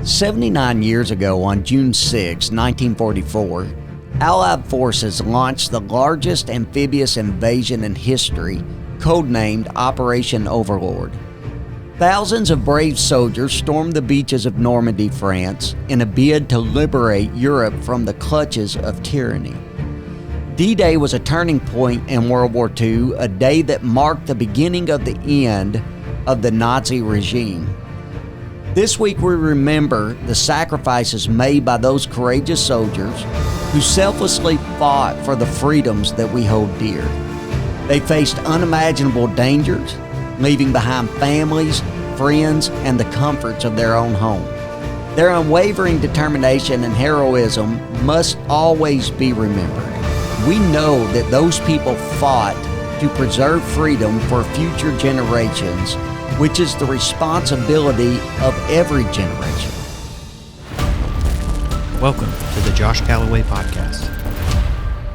79 years ago, on June 6, 1944, Allied forces launched the largest amphibious invasion in history, codenamed Operation Overlord. Thousands of brave soldiers stormed the beaches of Normandy, France, in a bid to liberate Europe from the clutches of tyranny. D-Day was a turning point in World War II, a day that marked the beginning of the end of the Nazi regime. This week we remember the sacrifices made by those courageous soldiers who selflessly fought for the freedoms that we hold dear. They faced unimaginable dangers, leaving behind families, friends, and the comforts of their own home. Their unwavering determination and heroism must always be remembered. We know that those people fought to preserve freedom for future generations, which is the responsibility of every generation. Welcome to the Josh Calloway Podcast.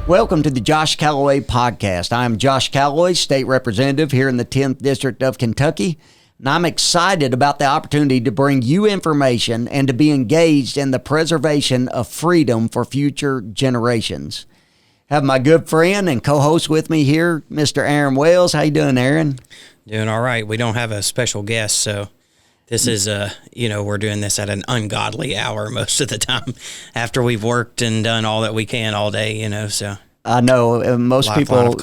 Welcome to the Josh Calloway Podcast. I'm Josh Calloway, State Representative here in the 10th District of Kentucky, and I'm excited about the opportunity to bring you information and to be engaged in the preservation of freedom for future generations. Have my good friend and co-host with me here, Mr. Aaron Wells. How you doing, Aaron? Doing all right. We don't have a special guest, so this is, we're doing this at an ungodly hour most of the time after we've worked and done all that we can all day, so. I know most people,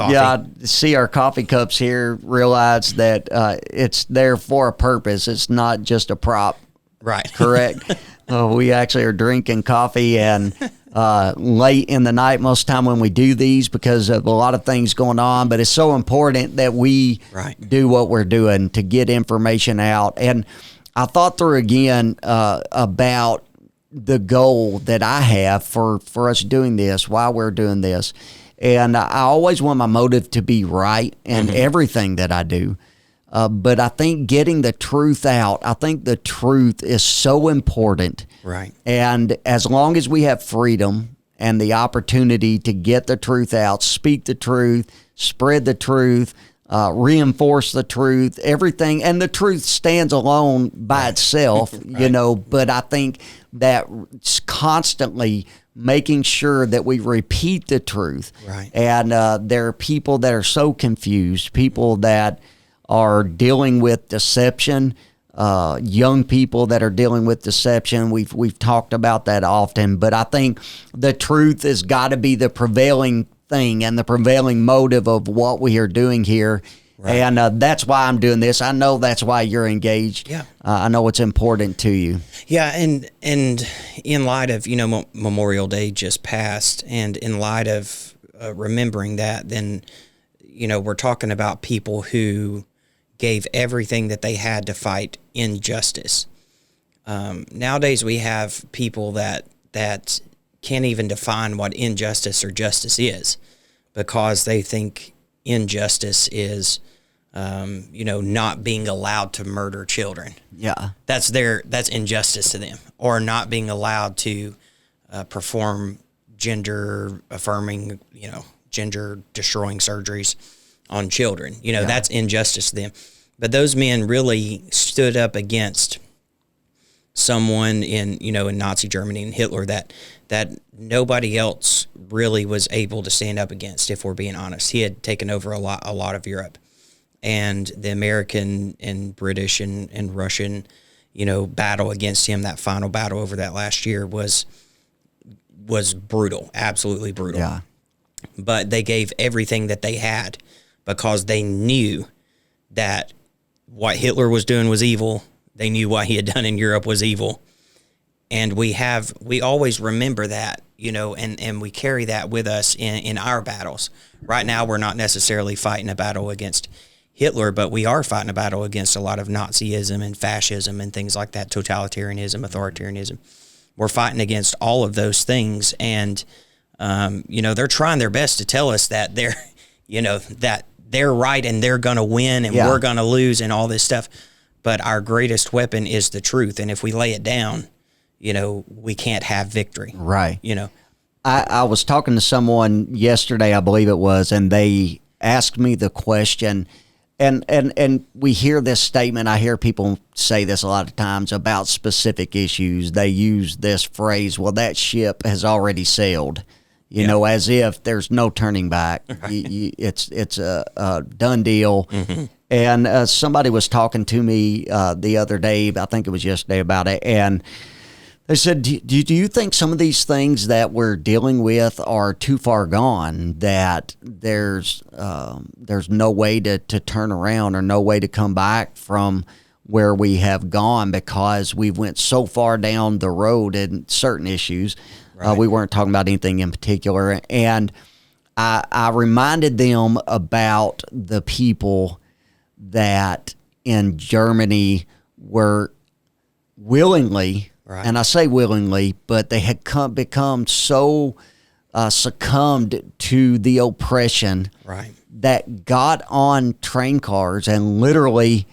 see our coffee cups here, realize that it's there for a purpose. It's not just a prop. Right. Correct. We actually are drinking coffee and late in the night most of the time when we do these because of a lot of things going on, but it's so important that we do what we're doing to get information out. And I thought through again about the goal that I have for us doing this, why we're doing this. And I always want my motive to be right in everything that I do. But I think getting the truth out, I think the truth is so important. Right. And as long as we have freedom and the opportunity to get the truth out, speak the truth, spread the truth, reinforce the truth, everything, and the truth stands alone by itself, but I think that constantly making sure that we repeat the truth. Right. And there are people that are so confused, people that are dealing with deception, young people that are dealing with deception. We've talked about that often, but I think the truth has got to be the prevailing thing and the prevailing motive of what we are doing here. Right. And that's why I'm doing this. I know that's why you're engaged. Yeah. I know it's important to you. Yeah, and in light of, Memorial Day just passed, and in light of remembering that, then, we're talking about people who gave everything that they had to fight injustice. Nowadays, we have people that can't even define what injustice or justice is, because they think injustice is, not being allowed to murder children. Yeah, that's injustice to them, or not being allowed to perform gender affirming, gender destroying surgeries on children. That's injustice to them. But those men really stood up against someone in Nazi Germany and Hitler that nobody else really was able to stand up against, if we're being honest. He had taken over a lot of Europe, and the American and British and Russian, battle against him, that final battle over that last year was brutal, absolutely brutal. Yeah. But they gave everything that they had, because they knew that what Hitler was doing was evil. They knew what he had done in Europe was evil. And we always remember that, and we carry that with us in our battles. Right now, we're not necessarily fighting a battle against Hitler, but we are fighting a battle against a lot of Nazism and fascism and things like that, totalitarianism, authoritarianism. We're fighting against all of those things. And, they're trying their best to tell us that they're right and they're going to win and we're going to lose and all this stuff. But our greatest weapon is the truth. And if we lay it down, we can't have victory. Right. I was talking to someone yesterday, I believe it was, and they asked me the question, And we hear this statement. I hear people say this a lot of times about specific issues. They use this phrase, well, that ship has already sailed, you know, as if there's no turning back. Right. It's a done deal. Mm-hmm. And somebody was talking to me the other day, I think it was yesterday, about it, and they said, do you think some of these things that we're dealing with are too far gone, that there's no way to turn around or no way to come back from where we have gone because we went so far down the road in certain issues? Right. We weren't talking about anything in particular. And I reminded them about the people that in Germany were willingly, right. And I say willingly, but they had become so succumbed to the oppression, right. that got on train cars and literally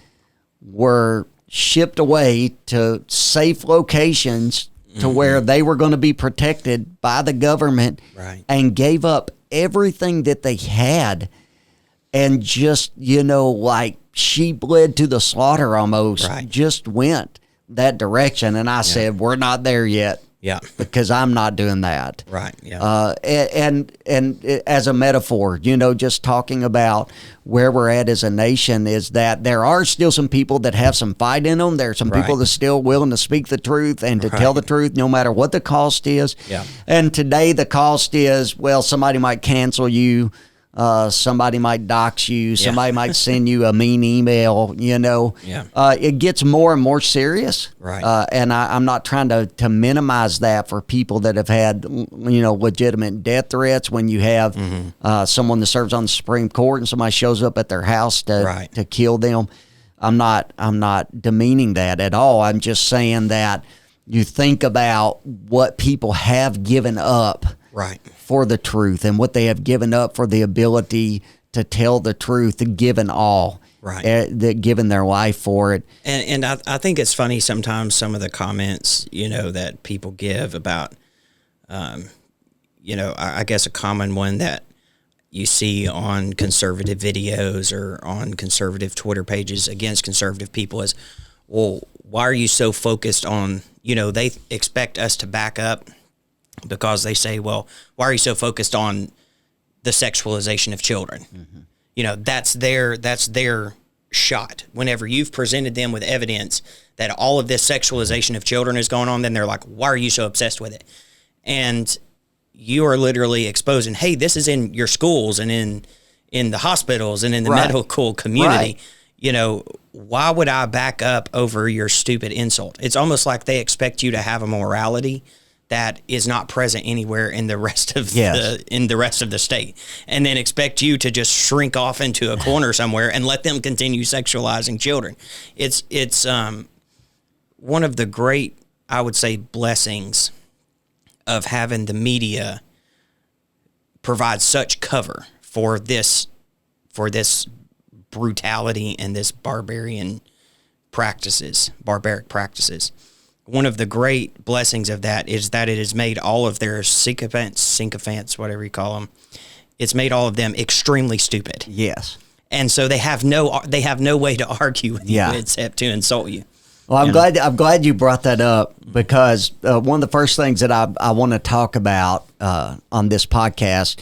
were shipped away to safe locations to mm-hmm. where they were going to be protected by the government, right. and gave up everything that they had and just, like sheep led to the slaughter almost, right. just went that direction. And I said, we're not there yet. Yeah. Because I'm not doing that. Right. Yeah. And as a metaphor, just talking about where we're at as a nation is that there are still some people that have some fight in them. There are some right. people that are still willing to speak the truth and to right. tell the truth no matter what the cost is. Yeah. And today the cost is, well, somebody might cancel you. Somebody might dox you. Somebody might send you a mean email, Yeah. It gets more and more serious. Right. And I'm not trying to minimize that for people that have had, legitimate death threats. When you have mm-hmm. Someone that serves on the Supreme Court and somebody shows up at their house to kill them. I'm not demeaning that at all. I'm just saying that you think about what people have given up. Right. For the truth and what they have given up for the ability to tell the truth, given all, right? Given their life for it. And I think it's funny sometimes some of the comments, that people give about, I guess a common one that you see on conservative videos or on conservative Twitter pages against conservative people is, well, why are you so focused on, they expect us to back up. Because they say, well, why are you so focused on the sexualization of children? Mm-hmm. That's their shot. Whenever you've presented them with evidence that all of this sexualization of children is going on, then they're like, why are you so obsessed with it? And you are literally exposing, hey, this is in your schools and in the hospitals and in the right. medical community. Right. Why would I back up over your stupid insult? It's almost like they expect you to have a morality that is not present anywhere in the rest of the state, and then expect you to just shrink off into a corner somewhere and let them continue sexualizing children. It's one of the great, I would say, blessings of having the media provide such cover for this brutality and this barbaric practices. One of the great blessings of that is that it has made all of their sycophants, whatever you call them, it's made all of them extremely stupid. Yes. And so they have no way to argue with you except to insult you. Well, I'm glad you brought that up because one of the first things that I want to talk about on this podcast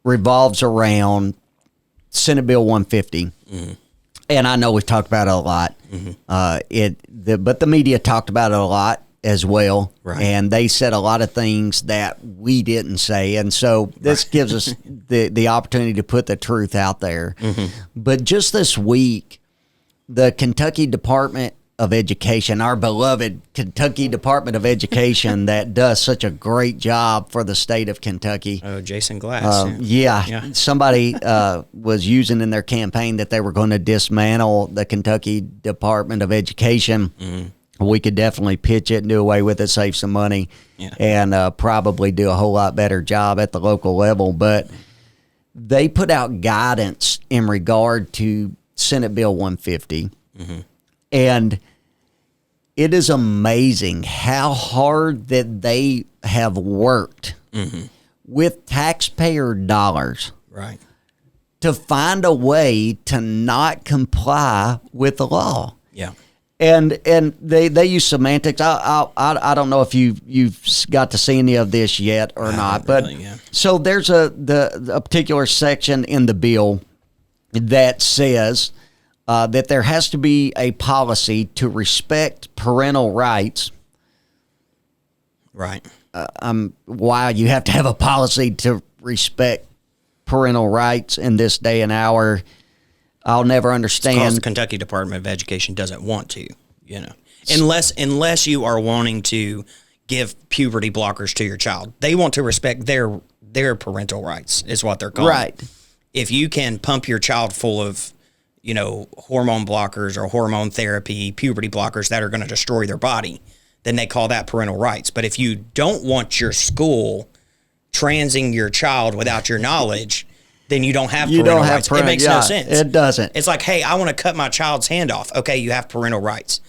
revolves around Senate Bill 150. Mm-hmm. And I know we've talked about it a lot. Mm-hmm. But the media talked about it a lot as well. Right. And they said a lot of things that we didn't say. And so this gives us the opportunity to put the truth out there. Mm-hmm. But just this week, the Kentucky Department of Education, our beloved Kentucky Department of Education that does such a great job for the state of Kentucky. Oh, Jason Glass. Somebody was using in their campaign that they were going to dismantle the Kentucky Department of Education. Mm-hmm. We could definitely pitch it and do away with it, save some money, and probably do a whole lot better job at the local level. But they put out guidance in regard to Senate Bill 150. Mm-hmm. And it is amazing how hard that they have worked with taxpayer dollars to find a way to not comply with the law. Yeah. And they use semantics. I don't know if you've got to see any of this yet or not, but really, yeah. So there's a particular section in the bill that says that there has to be a policy to respect parental rights. Right. Why you have to have a policy to respect parental rights in this day and hour, I'll never understand. It's because the Kentucky Department of Education doesn't want to, unless you are wanting to give puberty blockers to your child. They want to respect their parental rights is what they're called. Right. If you can pump your child full of, hormone blockers or hormone therapy, puberty blockers that are going to destroy their body, then they call that parental rights. But if you don't want your school transing your child without your knowledge, then you don't have parental rights. It makes no sense. It doesn't. It's like, hey, I want to cut my child's hand off. Okay, you have parental rights.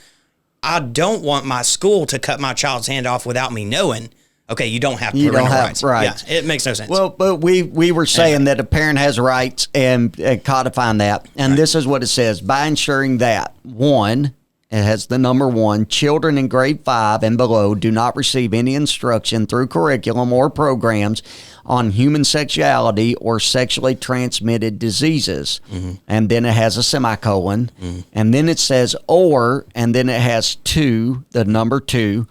I don't want my school to cut my child's hand off without me knowing. Okay, you don't have parental rights. Rights. Yeah, it makes no sense. Well, but we were saying that a parent has rights and codifying that. And This is what it says. By ensuring that, 1, it has the number 1, children in grade 5 and below do not receive any instruction through curriculum or programs on human sexuality or sexually transmitted diseases. Mm-hmm. And then it has a semicolon. Mm-hmm. And then it says or, and then it has 2, the number 2.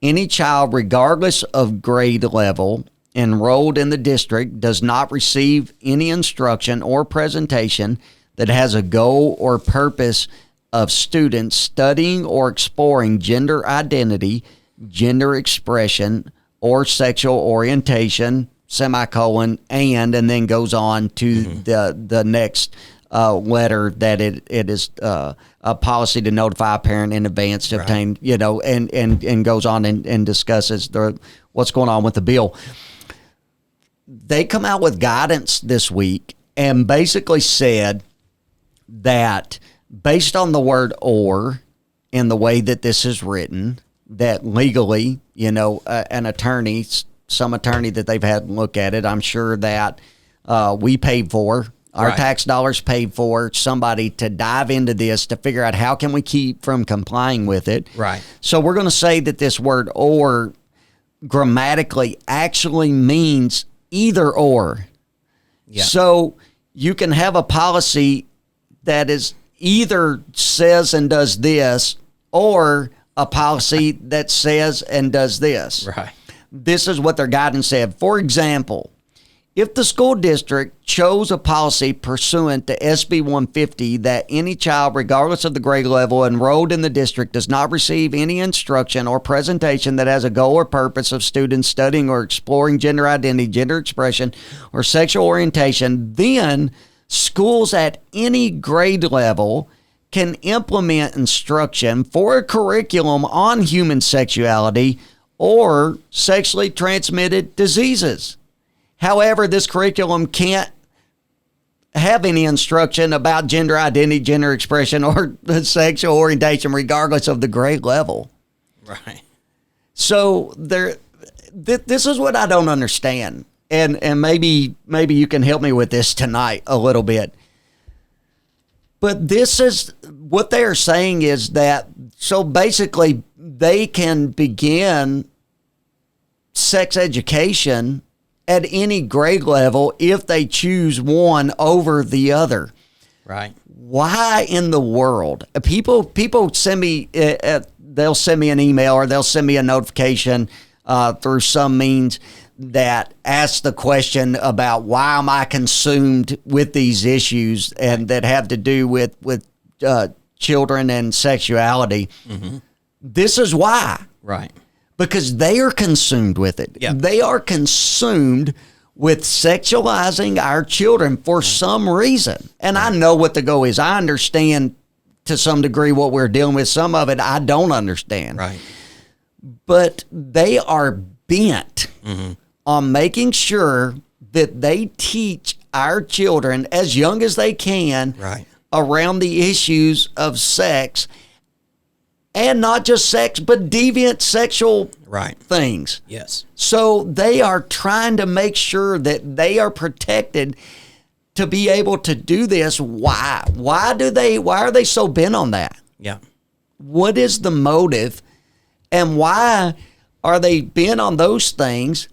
Any child, regardless of grade level, enrolled in the district does not receive any instruction or presentation that has a goal or purpose of students studying or exploring gender identity, gender expression, or sexual orientation, semicolon, and then goes on to the next letter that it is a policy to notify a parent in advance to obtain, and goes on and discusses what's going on with the bill. They come out with guidance this week and basically said that based on the word or in the way that this is written, that legally, an attorney, some attorney that they've had look at it, I'm sure that we paid for, our tax dollars paid for somebody to dive into this to figure out how can we keep from complying with it. Right. So we're going to say that this word or grammatically actually means either or. Yeah. So you can have a policy that is either says and does this or a policy that says and does this. Right. This is what their guidance said. For example, if the school district chose a policy pursuant to SB 150 that any child, regardless of the grade level, enrolled in the district does not receive any instruction or presentation that has a goal or purpose of students studying or exploring gender identity, gender expression, or sexual orientation, then schools at any grade level can implement instruction for a curriculum on human sexuality or sexually transmitted diseases. However, this curriculum can't have any instruction about gender identity, gender expression, or sexual orientation, regardless of the grade level. Right. So this is what I don't understand, and maybe you can help me with this tonight a little bit. But this is what they are saying is that so basically they can begin sex education at any grade level if they choose one over the other. Right. Why in the world? People send me, they'll send me an email or they'll send me a notification through some means that asks the question about why am I consumed with these issues and that have to do with children and sexuality. Mm-hmm. This is why. Right. Because they are consumed with it. Yep. They are consumed with sexualizing our children for some reason. And I know what the goal is. I understand to some degree what we're dealing with. Some of it I don't understand. Right. But they are bent on making sure that they teach our children as young as they can around the issues of sex. And not just sex, but deviant sexual things. Yes. So they are trying to make sure that they are protected to be able to do this. Why are they so bent on that? Yeah. What is the motive, and why are they bent on those things,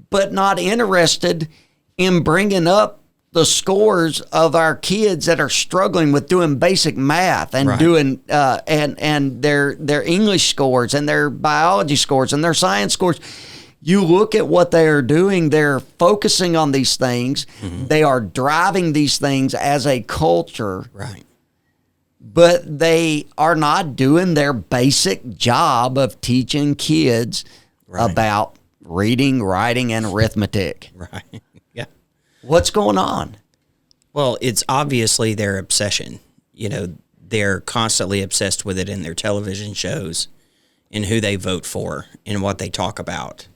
but not interested in bringing up the scores of our kids that are struggling with doing basic math and doing and their English scores and their biology scores and their science scores? You look at what they are doing, they're focusing on these things. They are driving these things as a culture. Right. But they are not doing their basic job of teaching kids about reading, writing, and arithmetic. Right. Yeah. What's going on? Well, it's obviously their obsession. You know, they're constantly obsessed with it in their television shows, in who they vote for, in what they talk about.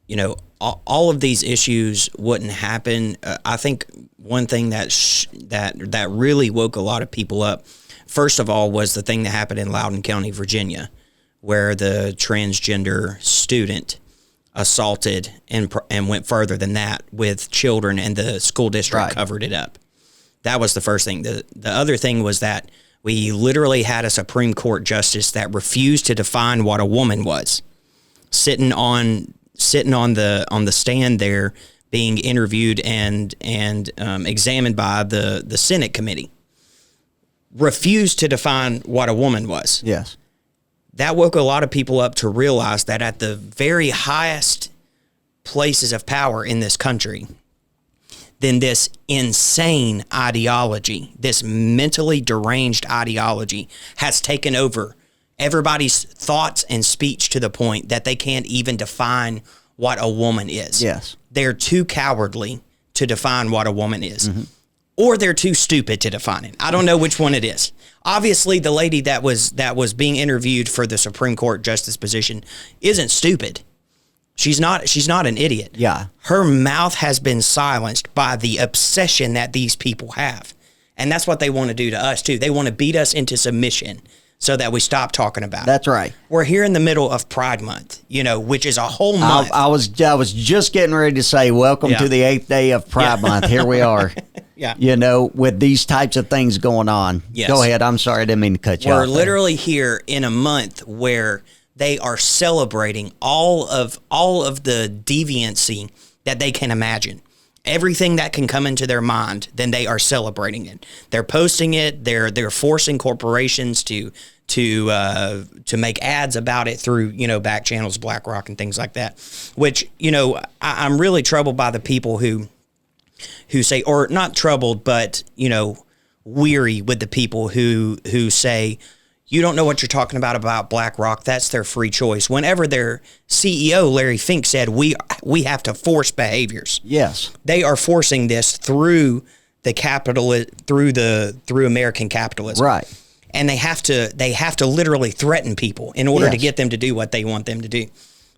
You know, all of these issues wouldn't happen. I think one thing that really woke a lot of people up, first of all, was the thing that happened in Loudoun County, Virginia, where the transgender student assaulted and went further than that with children, and the school district covered it up. That was the first thing. The other thing was that we literally had a Supreme Court justice that refused to define what a woman was, sitting on the stand there, being interviewed and examined by the Senate committee, refused to define what a woman was. Yes. That woke a lot of people up to realize that at the very highest places of power in this country, then this insane ideology, this mentally deranged ideology, has taken over everybody's thoughts and speech to the point that they can't even define what a woman is. Yes. They're too cowardly to define what a woman is. Or they're too stupid to define it. I don't know which one it is. Obviously, the lady that was being interviewed for the Supreme Court justice position isn't stupid. She's not an idiot. Yeah. Her mouth has been silenced by the obsession that these people have. And that's what they want to do to us too. They want to beat us into submission so that we stop talking about it. That's right. We're here in the middle of Pride Month, you know, which is a whole month. I was just getting ready to say, welcome to the 8th day of Pride Month. Here we are. You know, with these types of things going on. Yes. Go ahead. I'm sorry. I didn't mean to cut you off. We're literally here in a month where they are celebrating all of the deviancy that they can imagine. Everything that can come into their mind, then they are celebrating it. They're posting it. They're forcing corporations to make ads about it through, you know, back channels, BlackRock and things like that. Which, you know, I'm really troubled by the people who say, or not troubled, but, you know, weary with the people who say, you don't know what you're talking about BlackRock. That's their free choice. Whenever their CEO, Larry Fink, said we have to force behaviors. Yes. They are forcing this through through American capitalism. Right. And they have to literally threaten people in order to get them to do what they want them to do.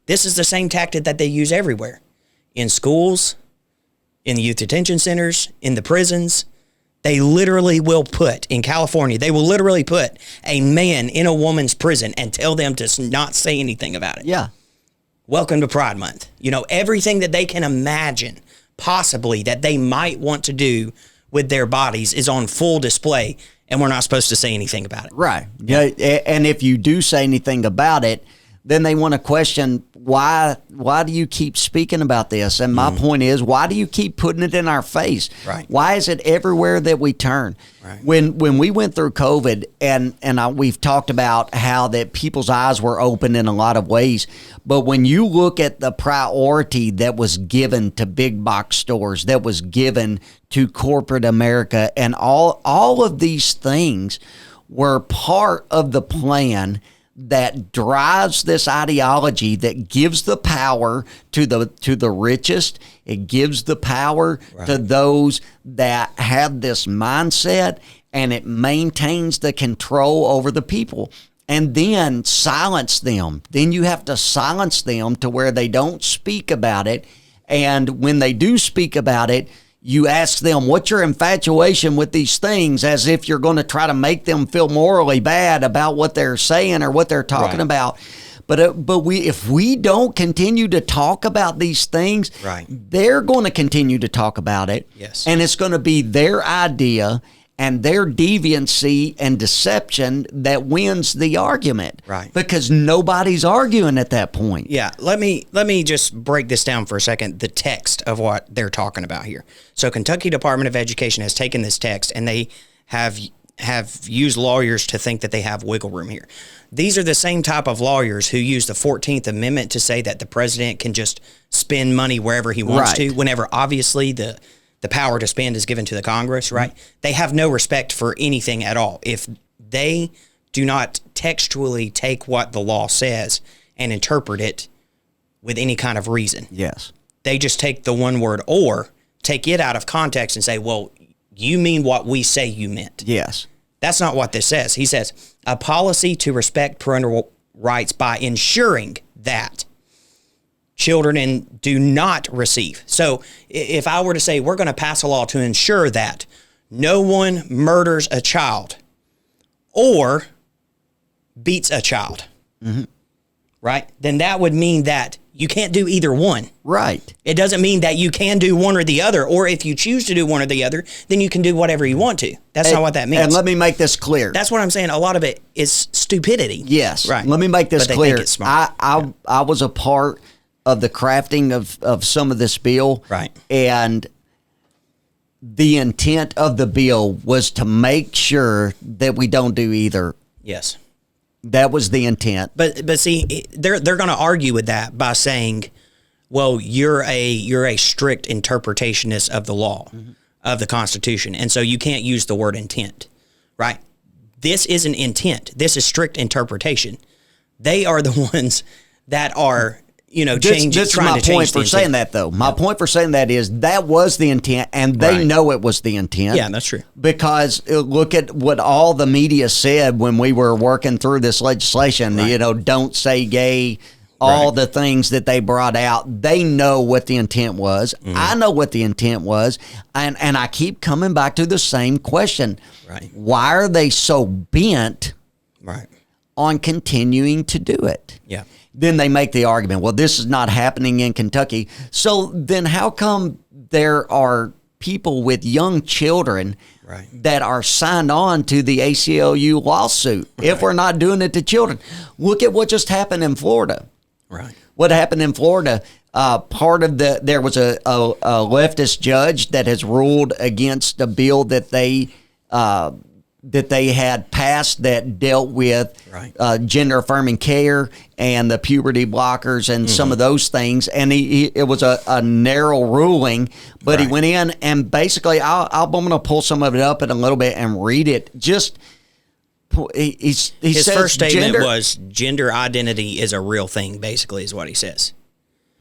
This is the same tactic that they use everywhere. In schools, in the youth detention centers, in the prisons. They literally will put, in California, they will literally put a man in a woman's prison and tell them to not say anything about it. Yeah. Welcome to Pride Month. You know, everything that they can imagine possibly that they might want to do with their bodies is on full display, and we're not supposed to say anything about it. Right. Yeah. And if you do say anything about it, then they want to question, why do you keep speaking about this? And my point is, why do you keep putting it in our face? Right. Why is it everywhere that we turn? Right. When we went through COVID, and we've talked about how that people's eyes were open in a lot of ways, but when you look at the priority that was given to big box stores, that was given to corporate America, and all of these things were part of the plan that drives this ideology that gives the power to the richest. It gives the power to those that have this mindset, and it maintains the control over the people. And then silence them. Then you have to silence them to where they don't speak about it. And when they do speak about it, you ask them, what's your infatuation with these things, as if you're going to try to make them feel morally bad about what they're saying or what they're talking about. But if we don't continue to talk about these things, Right. they're going to continue to talk about it. Yes. And it's going to be their idea and their deviancy and deception that wins the argument. Right. Because nobody's arguing at that point. Yeah, let me just break this down for a second, the text of what they're talking about here. So Kentucky Department of Education has taken this text and they have used lawyers to think that they have wiggle room here. These are the same type of lawyers who use the 14th Amendment to say that the president can just spend money wherever he wants to, whenever obviously the power to spend is given to the Congress, right? They have no respect for anything at all. If they do not textually take what the law says and interpret it with any kind of reason. Yes. They just take the one word or, take it out of context and say, well, you mean what we say you meant. Yes. That's not what this says. He says, a policy to respect parental rights by ensuring that children do not receive. So if I were to say we're going to pass a law to ensure that no one murders a child or beats a child, right? Then that would mean that you can't do either one. Right. It doesn't mean that you can do one or the other, or if you choose to do one or the other, then you can do whatever you want to. That's not what that means. And let me make this clear. That's what I'm saying. A lot of it is stupidity. Yes. Right. Let me make this But they clear. think it's smart. I was a part of the crafting of some of this bill. Right. And the intent of the bill was to make sure that we don't do either. Yes. That was the intent. But see, they're going to argue with that by saying, well, you're a strict interpretationist of the law, of the Constitution, and so you can't use the word intent, right? This isn't intent. This is strict interpretation. They are the ones that are, trying to change This is my point for saying that, though. My point for saying that is that was the intent, and they know it was the intent. Yeah, that's true. Because look at what all the media said when we were working through this legislation. Right. Don't say gay. All the things that they brought out, they know what the intent was. I know what the intent was, and I keep coming back to the same question. Right. Why are they so bent on continuing to do it? Yeah. Then they make the argument, well, this is not happening in Kentucky. So then how come there are people with young children that are signed on to the ACLU lawsuit if we're not doing it to children? Look at what just happened in Florida. Right. What happened in Florida, there was a leftist judge that has ruled against a bill that they had passed that dealt with gender affirming care and the puberty blockers and some of those things. And it was a narrow ruling, but he went in and basically, I'm going to pull some of it up in a little bit and read it. Just his says first statement was gender identity is a real thing, basically, is what he says.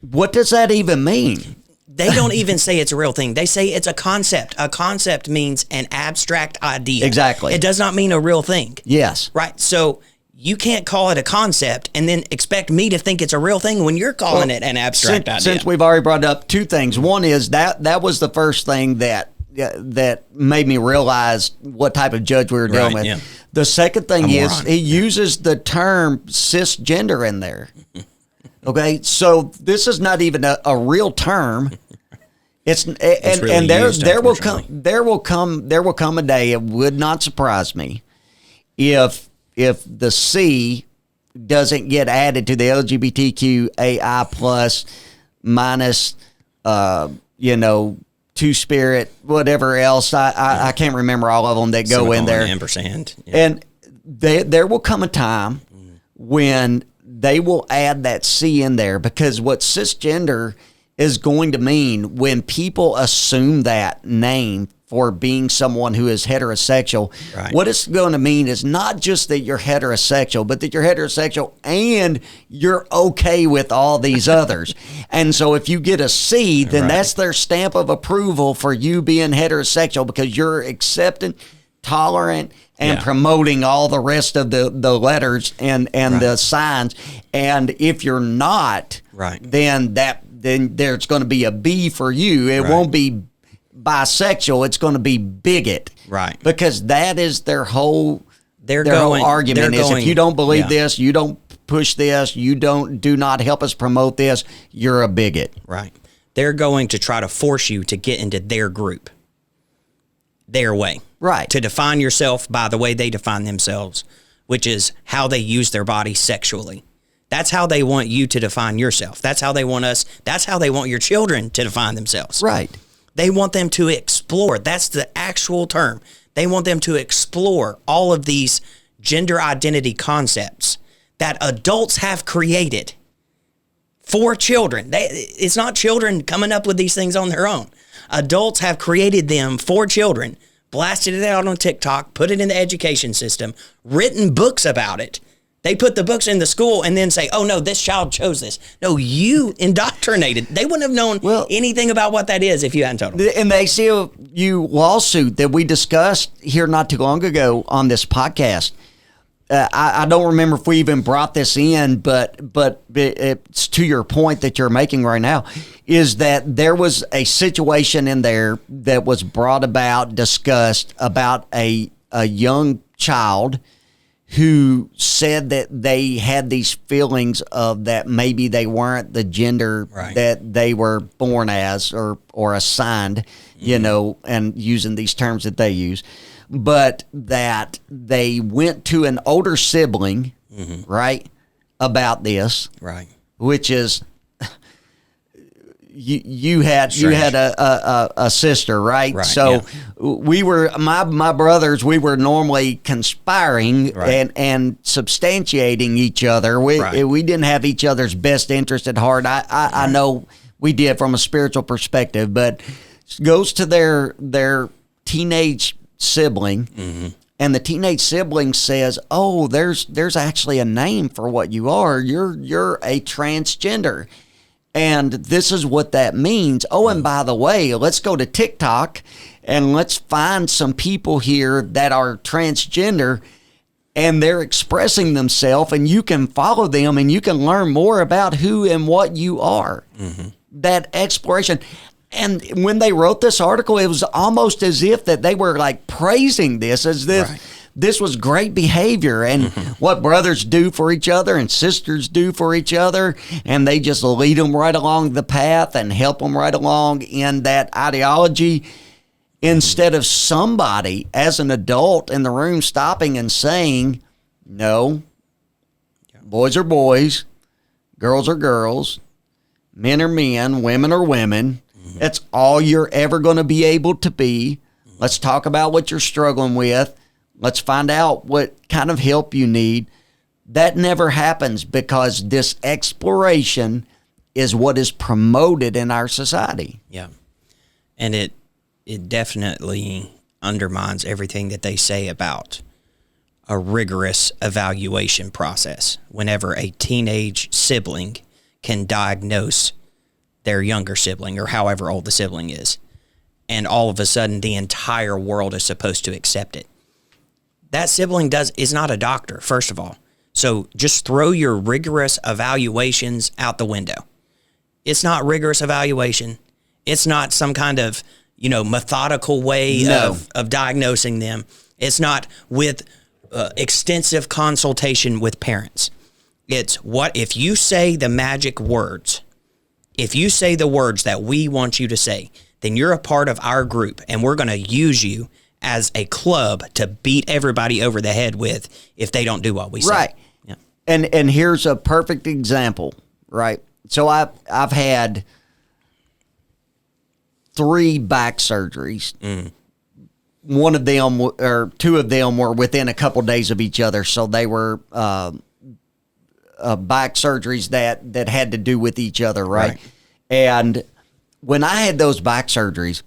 What does that even mean? They don't even say it's a real thing. They say it's a concept. A concept means an abstract idea. Exactly. It does not mean a real thing. Yes. Right. So you can't call it a concept and then expect me to think it's a real thing when you're calling it an abstract idea. Since we've already brought up two things. One is that was the first thing that made me realize what type of judge we were dealing with. Yeah. The second thing is he uses the term cisgender in there. Okay, so this is not even a real term. It's really and used, there will come a day. It would not surprise me if the C doesn't get added to the LGBTQAI plus minus Two-Spirit, whatever else. I can't remember all of them that go in there. Ampersand. Yeah. And there will come a time when they will add that C in there, because what cisgender is going to mean when people assume that name for being someone who is heterosexual, what it's going to mean is not just that you're heterosexual, but that you're heterosexual and you're okay with all these others. And so if you get a C, then that's their stamp of approval for you being heterosexual, because you're accepting, tolerant, and promoting all the rest of the letters and the signs. And if you're not, then there's going to be a B for you. It won't be bisexual, it's going to be bigot. Right. Because that is their whole argument is, if you don't believe this, you don't push this, you do not help us promote this, you're a bigot. Right. They're going to try to force you to get into their group, their way. Right. To define yourself by the way they define themselves, which is how they use their body sexually. That's how they want you to define yourself. That's how they want us. That's how they want your children to define themselves. Right. They want them to explore. That's the actual term. They want them to explore all of these gender identity concepts that adults have created for children. It's not children coming up with these things on their own. Adults have created them for children, blasted it out on TikTok, put it in the education system, written books about it. They put the books in the school and then say, oh, no, this child chose this. No, you indoctrinated. They wouldn't have known anything about what that is if you hadn't told them. And the ACLU lawsuit that we discussed here not too long ago on this podcast, I don't remember if we even brought this in, but it's to your point that you're making right now, is that there was a situation in there that was brought about, discussed about a young child who said that they had these feelings of that maybe they weren't the gender that they were born as or assigned, you know, and using these terms that they use, but that they went to an older sibling, right, about this, right, which is you had a sister, right? So we were my brothers. We were normally conspiring and substantiating each other. We didn't have each other's best interest at heart. I know we did from a spiritual perspective, but goes to their teenage sibling, and the teenage sibling says, "Oh, there's actually a name for what you are. You're a transgender." And this is what that means. Oh, and by the way, let's go to TikTok and let's find some people here that are transgender and they're expressing themselves, and you can follow them and you can learn more about who and what you are. That exploration. And when they wrote this article, it was almost as if that they were like praising this as if this was great behavior and what brothers do for each other and sisters do for each other. And they just lead them right along the path and help them right along in that ideology, instead of somebody as an adult in the room stopping and saying, no, boys are boys, girls are girls, men are men, women are women. That's all you're ever going to be able to be. Let's talk about what you're struggling with. Let's find out what kind of help you need. That never happens because this exploration is what is promoted in our society. Yeah. And it definitely undermines everything that they say about a rigorous evaluation process whenever a teenage sibling can diagnose their younger sibling or however old the sibling is. And all of a sudden, the entire world is supposed to accept it. That sibling is not a doctor, first of all. So just throw your rigorous evaluations out the window. It's not rigorous evaluation. It's not some kind of, methodical way of diagnosing them. It's not with extensive consultation with parents. It's what if you say the magic words, if you say the words that we want you to say, then you're a part of our group, and we're going to use you as a club to beat everybody over the head with if they don't do what we say. Right. Yeah. And here's a perfect example, right? So I've had 3 back surgeries. One of them or 2 of them were within a couple days of each other, so they were back surgeries that had to do with each other, right? And when I had those back surgeries,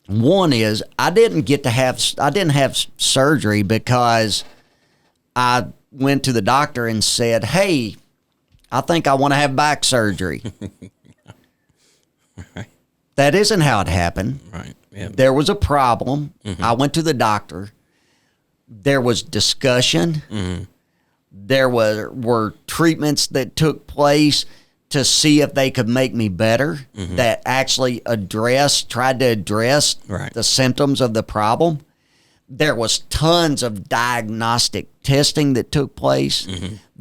one is I didn't have surgery because I went to the doctor and said, "Hey, I think I want to have back surgery." That isn't how it happened. Right. Yep. There was a problem. I went to the doctor. There was discussion. There were treatments that took place to see if they could make me better, that actually tried to address the symptoms of the problem. There was tons of diagnostic testing that took place.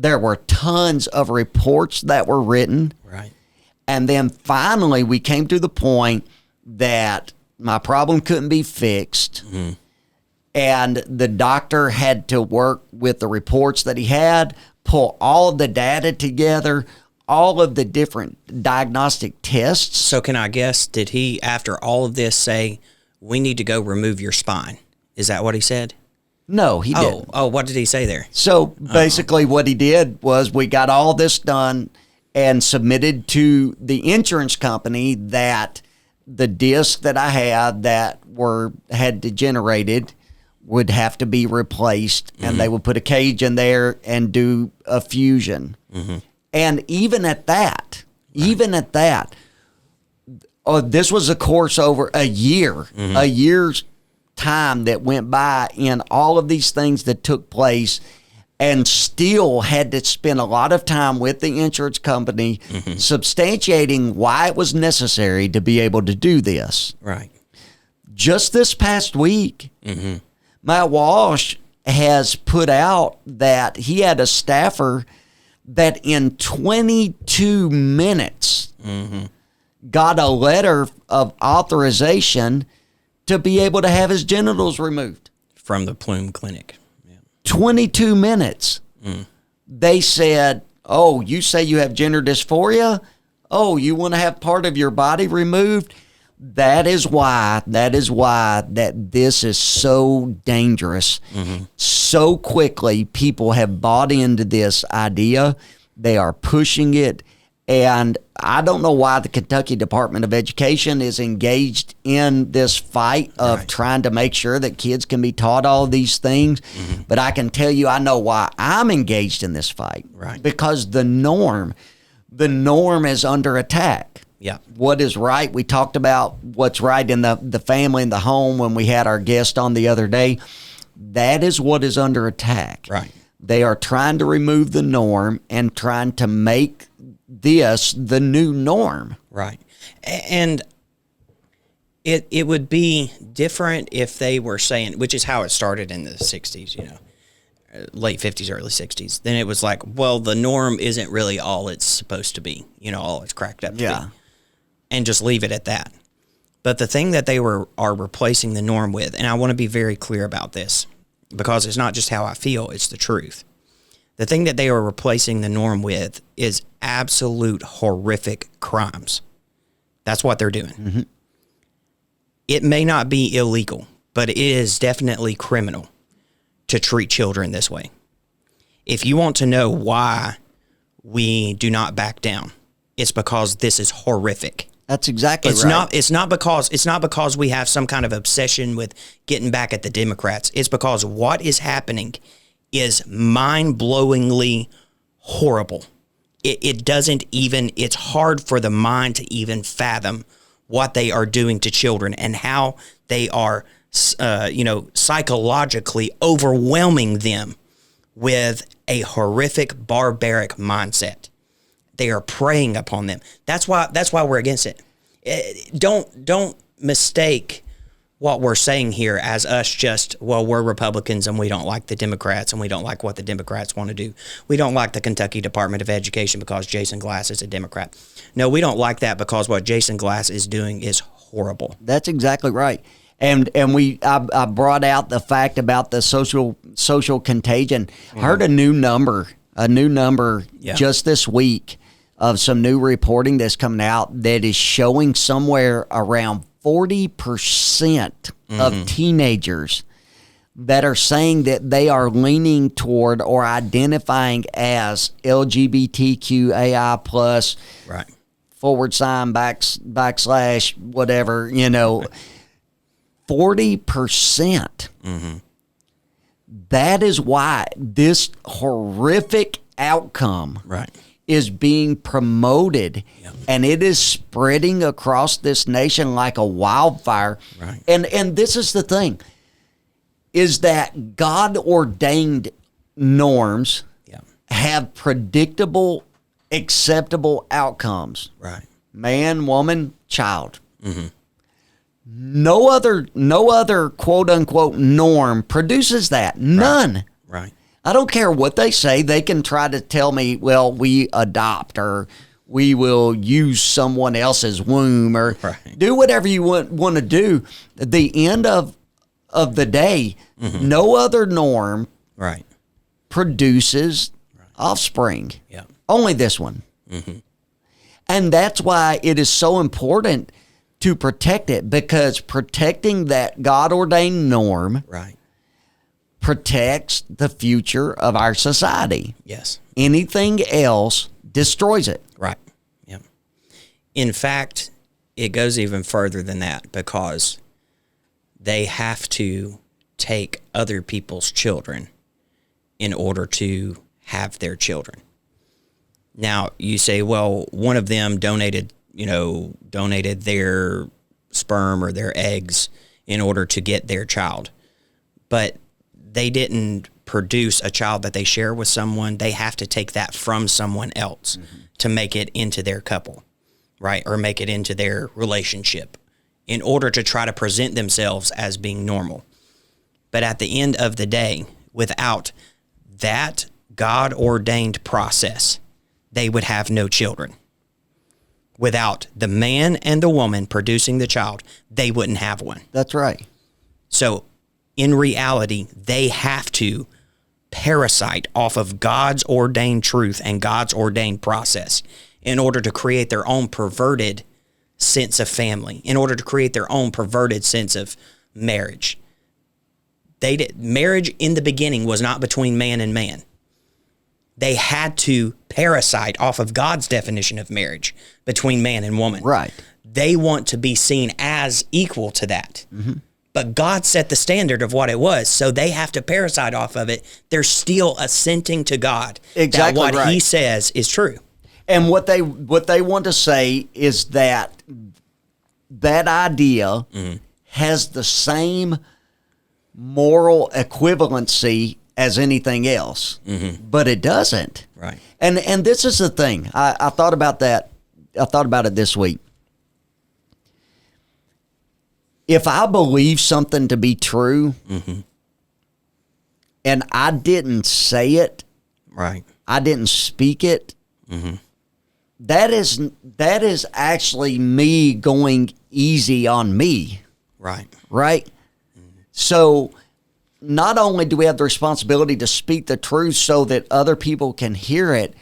There were tons of reports that were written. Right. And then finally we came to the point that my problem couldn't be fixed. Mm-hmm. And the doctor had to work with the reports that he had, pull all of the data together, all of the different diagnostic tests. So can I guess, did he, after all of this, say, we need to go remove your spine? Is that what he said? No, he didn't. Oh, what did he say there? So basically what he did was we got all this done and submitted to the insurance company that the discs that I had that had degenerated would have to be replaced, and they would put a cage in there and do a fusion. Mm-hmm. And even at that, this was a course over a year, a year's time that went by in all of these things that took place, and still had to spend a lot of time with the insurance company substantiating why it was necessary to be able to do this. Right. Just this past week, Matt Walsh has put out that he had a staffer that in 22 minutes got a letter of authorization to be able to have his genitals removed. From the Plume Clinic. 22 minutes. They said, oh, you say you have gender dysphoria? Oh, you want to have part of your body removed? That is why that this is so dangerous. So quickly, people have bought into this idea. They are pushing it. And I don't know why the Kentucky Department of Education is engaged in this fight of trying to make sure that kids can be taught all these things. But I can tell you, I know why I'm engaged in this fight. Right. Because the norm is under attack. Yeah. What is right? We talked about what's right in the family and the home when we had our guest on the other day. That is what is under attack. Right. They are trying to remove the norm and trying to make this the new norm. Right. And it would be different if they were saying, which is how it started in the 60s, late 50s, early 60s. Then it was like, well, the norm isn't really all it's supposed to be, all it's cracked up to be. And just leave it at that. But the thing that they are replacing the norm with, and I want to be very clear about this, because it's not just how I feel, it's the truth. The thing that they are replacing the norm with is absolute horrific crimes. That's what they're doing. It may not be illegal, but it is definitely criminal to treat children this way. If you want to know why we do not back down, it's because this is horrific. That's exactly right. It's not because we have some kind of obsession with getting back at the Democrats. It's because what is happening is mind-blowingly horrible. It's hard for the mind to even fathom what they are doing to children and how they are, psychologically overwhelming them with a horrific, barbaric mindset. They are preying upon them. That's why we're against it. Don't mistake what we're saying here as us just, well, we're Republicans and we don't like the Democrats and we don't like what the Democrats want to do. We don't like the Kentucky Department of Education because Jason Glass is a Democrat. No, we don't like that because what Jason Glass is doing is horrible. That's exactly right. And I brought out the fact about the social contagion. I heard a new number just this week of some new reporting that's coming out that is showing somewhere around 40% of teenagers that are saying that they are leaning toward or identifying as LGBTQAI plus right. / whatever, 40%. That is why this horrific outcome right. is being promoted, and it is spreading across this nation like a wildfire. Right. And this is the thing, is that God-ordained norms have predictable, acceptable outcomes. Right. Man, woman, child. No other quote-unquote norm produces that. None. Right. I don't care what they say. They can try to tell me, well, we adopt, or we will use someone else's womb, or do whatever you want to do. At the end of the day, no other norm produces offspring. Yeah. Only this one. And that's why it is so important to protect it, because protecting that God-ordained norm protects the future of our society. Yes. Anything else destroys it. Right. Yeah. In fact, it goes even further than that, because they have to take other people's children in order to have their children. Now, you say, well, one of them donated their sperm or their eggs in order to get their child. But they didn't produce a child that they share with someone. They have to take that from someone else to make it into their couple, right? Or make it into their relationship in order to try to present themselves as being normal. But at the end of the day, without that God-ordained process, they would have no children. Without the man and the woman producing the child, they wouldn't have one. That's right. So in reality, they have to parasite off of God's ordained truth and God's ordained process in order to create their own perverted sense of family, in order to create their own perverted sense of marriage. Marriage in the beginning was not between man and man. They had to parasite off of God's definition of marriage between man and woman. Right. They want to be seen as equal to that. But God set the standard of what it was, so they have to parasite off of it. They're still assenting to God that what He says is true. And what they want to say is that idea has the same moral equivalency as anything else, but it doesn't. Right. And this is the thing. I thought about that. I thought about it this week. If I believe something to be true, and I didn't say it, I didn't speak it, that is actually me going easy on me. Right? So not only do we have the responsibility to speak the truth so that other people can hear it,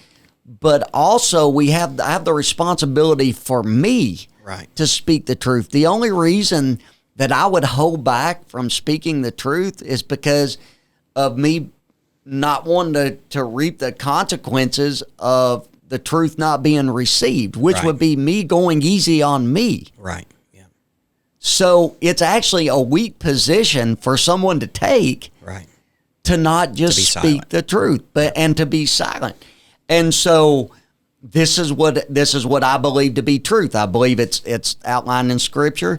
but also I have the responsibility for me to speak the truth. The only reason that I would hold back from speaking the truth is because of me not wanting to reap the consequences of the truth not being received, which would be me going easy on me. Right. Yeah. So it's actually a weak position for someone to take to not just speak the truth, and to be silent. And so this is what I believe to be truth. I believe it's outlined in Scripture.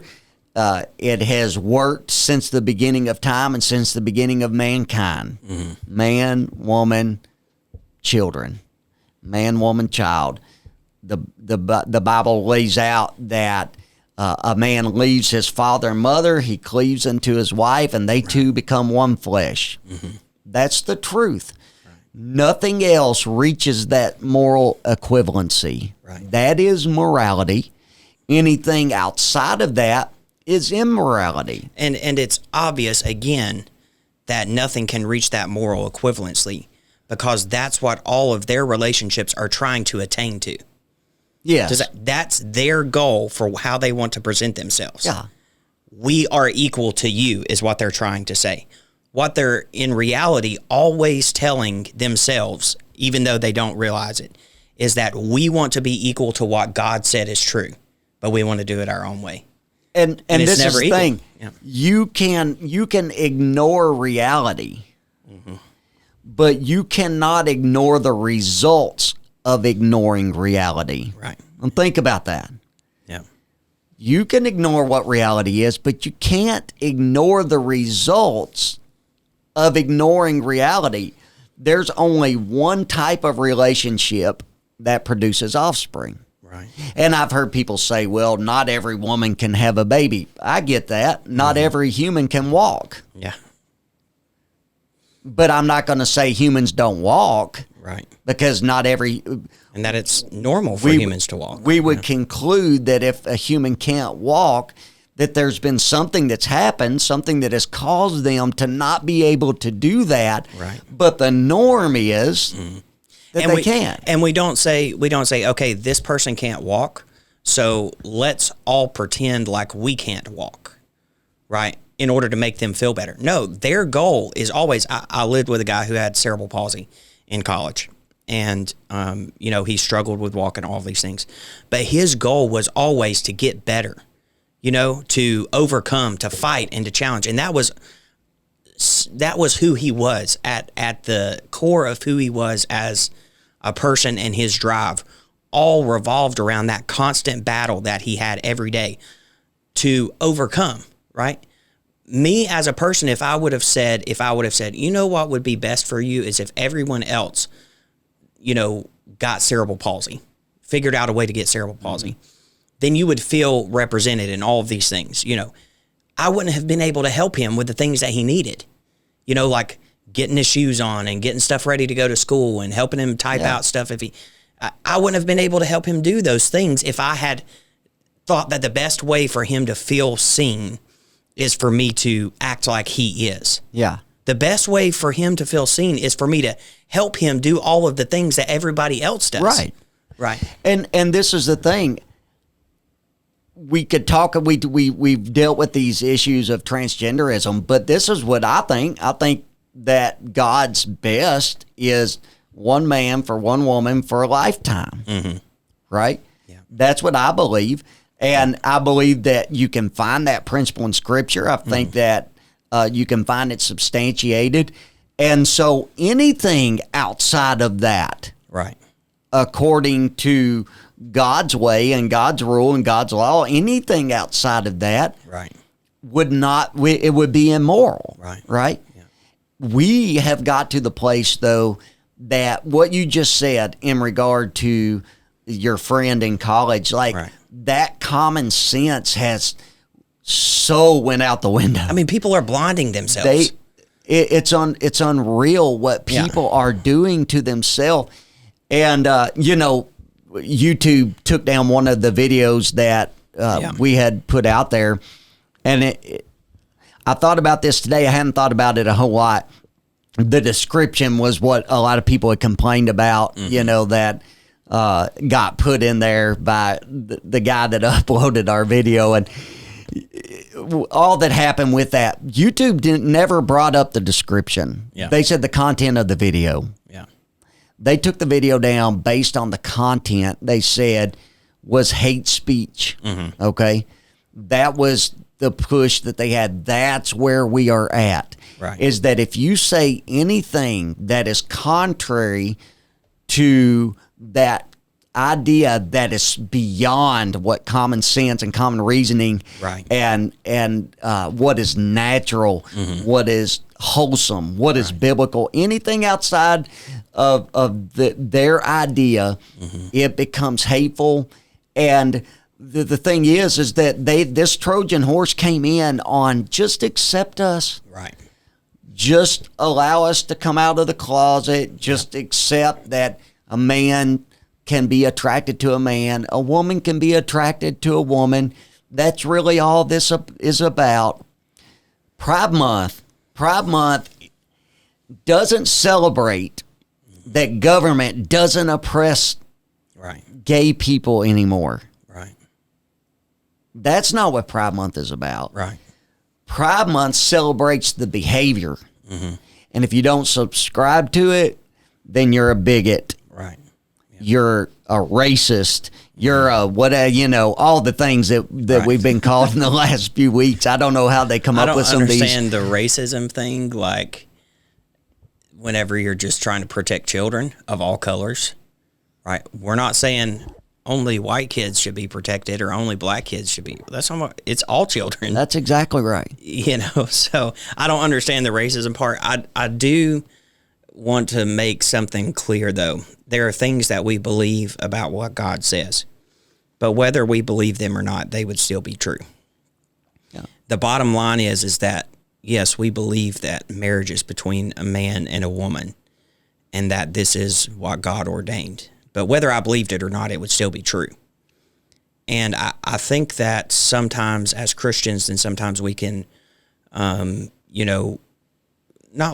It has worked since the beginning of time and since the beginning of mankind. Man, woman, children. Man, woman, child. The Bible lays out that a man leaves his father and mother, he cleaves unto his wife, and they two become one flesh. That's the truth. Nothing else reaches that moral equivalency. That is morality. Anything outside of that is immorality. And it's obvious, again, that nothing can reach that moral equivalency, because that's what all of their relationships are trying to attain to. Yes. That's their goal for how they want to present themselves. Yeah. We are equal to you is what they're trying to say. What they're in reality always telling themselves, even though they don't realize it, is that we want to be equal to what God said is true, but we want to do it our own way. And this is the equal. thing. Yeah. You can ignore reality, but you cannot ignore the results of ignoring reality. Right. And think about that. Yeah. You can ignore what reality is, but you can't ignore the results of ignoring reality. There's only one type of relationship that produces offspring. Right. And I've heard people say, well, not every woman can have a baby. I get that. Not every human can walk. Yeah. But I'm not going to say humans don't walk. Right. Because not every... And that it's normal for humans to walk. We would conclude that if a human can't walk, that there's been something that's happened, something that has caused them to not be able to do that. Right. But the norm is that they can't. And we don't say, okay, this person can't walk, so let's all pretend like we can't walk, right, in order to make them feel better. No, their goal is always, I lived with a guy who had cerebral palsy in college. And, he struggled with walking, all these things. But his goal was always to get better, to overcome, to fight, and to challenge. And that was who he was at the core of who he was as a person, and his drive all revolved around that constant battle that he had every day to overcome, right? Me as a person, if I would have said, what would be best for you is if everyone else got cerebral palsy, figured out a way to get cerebral palsy, then you would feel represented in all of these things. I wouldn't have been able to help him with the things that he needed, like getting his shoes on and getting stuff ready to go to school and helping him type out stuff. I wouldn't have been able to help him do those things if I had thought that the best way for him to feel seen is for me to act like he is. Yeah. The best way for him to feel seen is for me to help him do all of the things that everybody else does. Right. Right. And this is the thing. We could talk, we've dealt with these issues of transgenderism, but this is what I think. I think that God's best is one man for one woman for a lifetime. Mm-hmm. Right? Yeah. That's what I believe. And I believe that you can find that principle in Scripture. I think that you can find it substantiated. And so anything outside of that, right, according to God's way and God's rule and God's law, anything outside of that, right, it would be immoral. Right. Right? Yeah. We have got to the place, though, that what you just said in regard to your friend in college, like that common sense has so went out the window. I mean, people are blinding themselves. It's unreal what people are doing to themselves. And, YouTube took down one of the videos that we had put out there. And I thought about this today. I hadn't thought about it a whole lot. The description was what a lot of people had complained about, that got put in there by the guy that uploaded our video. And all that happened with that, YouTube never brought up the description. Yeah. They said the content of the video. Yeah. They took the video down based on the content they said was hate speech. Mm-hmm. Okay. That was the push that they had. That's where we are at. Right. Is that if you say anything that is contrary to that idea that is beyond what common sense and common reasoning and what is natural, what is wholesome, what is biblical, anything outside of their idea, it becomes hateful. And the thing is that this Trojan horse came in on just accept us. Right. Just allow us to come out of the closet. Just accept that a man can be attracted to a man. A woman can be attracted to a woman. That's really all this is about. Pride Month doesn't celebrate that government doesn't oppress gay people anymore. Right. That's not what Pride Month is about. Right. Pride Month celebrates the behavior. Mm-hmm. And if you don't subscribe to it, then you're a bigot. Right. Yeah. You're a racist. You're a all the things that we've been called in the last few weeks. I don't know how they come up with some of these. I don't understand the racism thing, like whenever you're just trying to protect children of all colors, right? We're not saying only white kids should be protected or only black kids should be. It's all children. That's exactly right. So I don't understand the racism part. I do want to make something clear, though. There are things that we believe about what God says, but whether we believe them or not, they would still be true. Yeah. The bottom line is that yes, we believe that marriage is between a man and a woman and that this is what God ordained. But whether I believed it or not, it would still be true. And I think that sometimes as Christians, and sometimes we can, not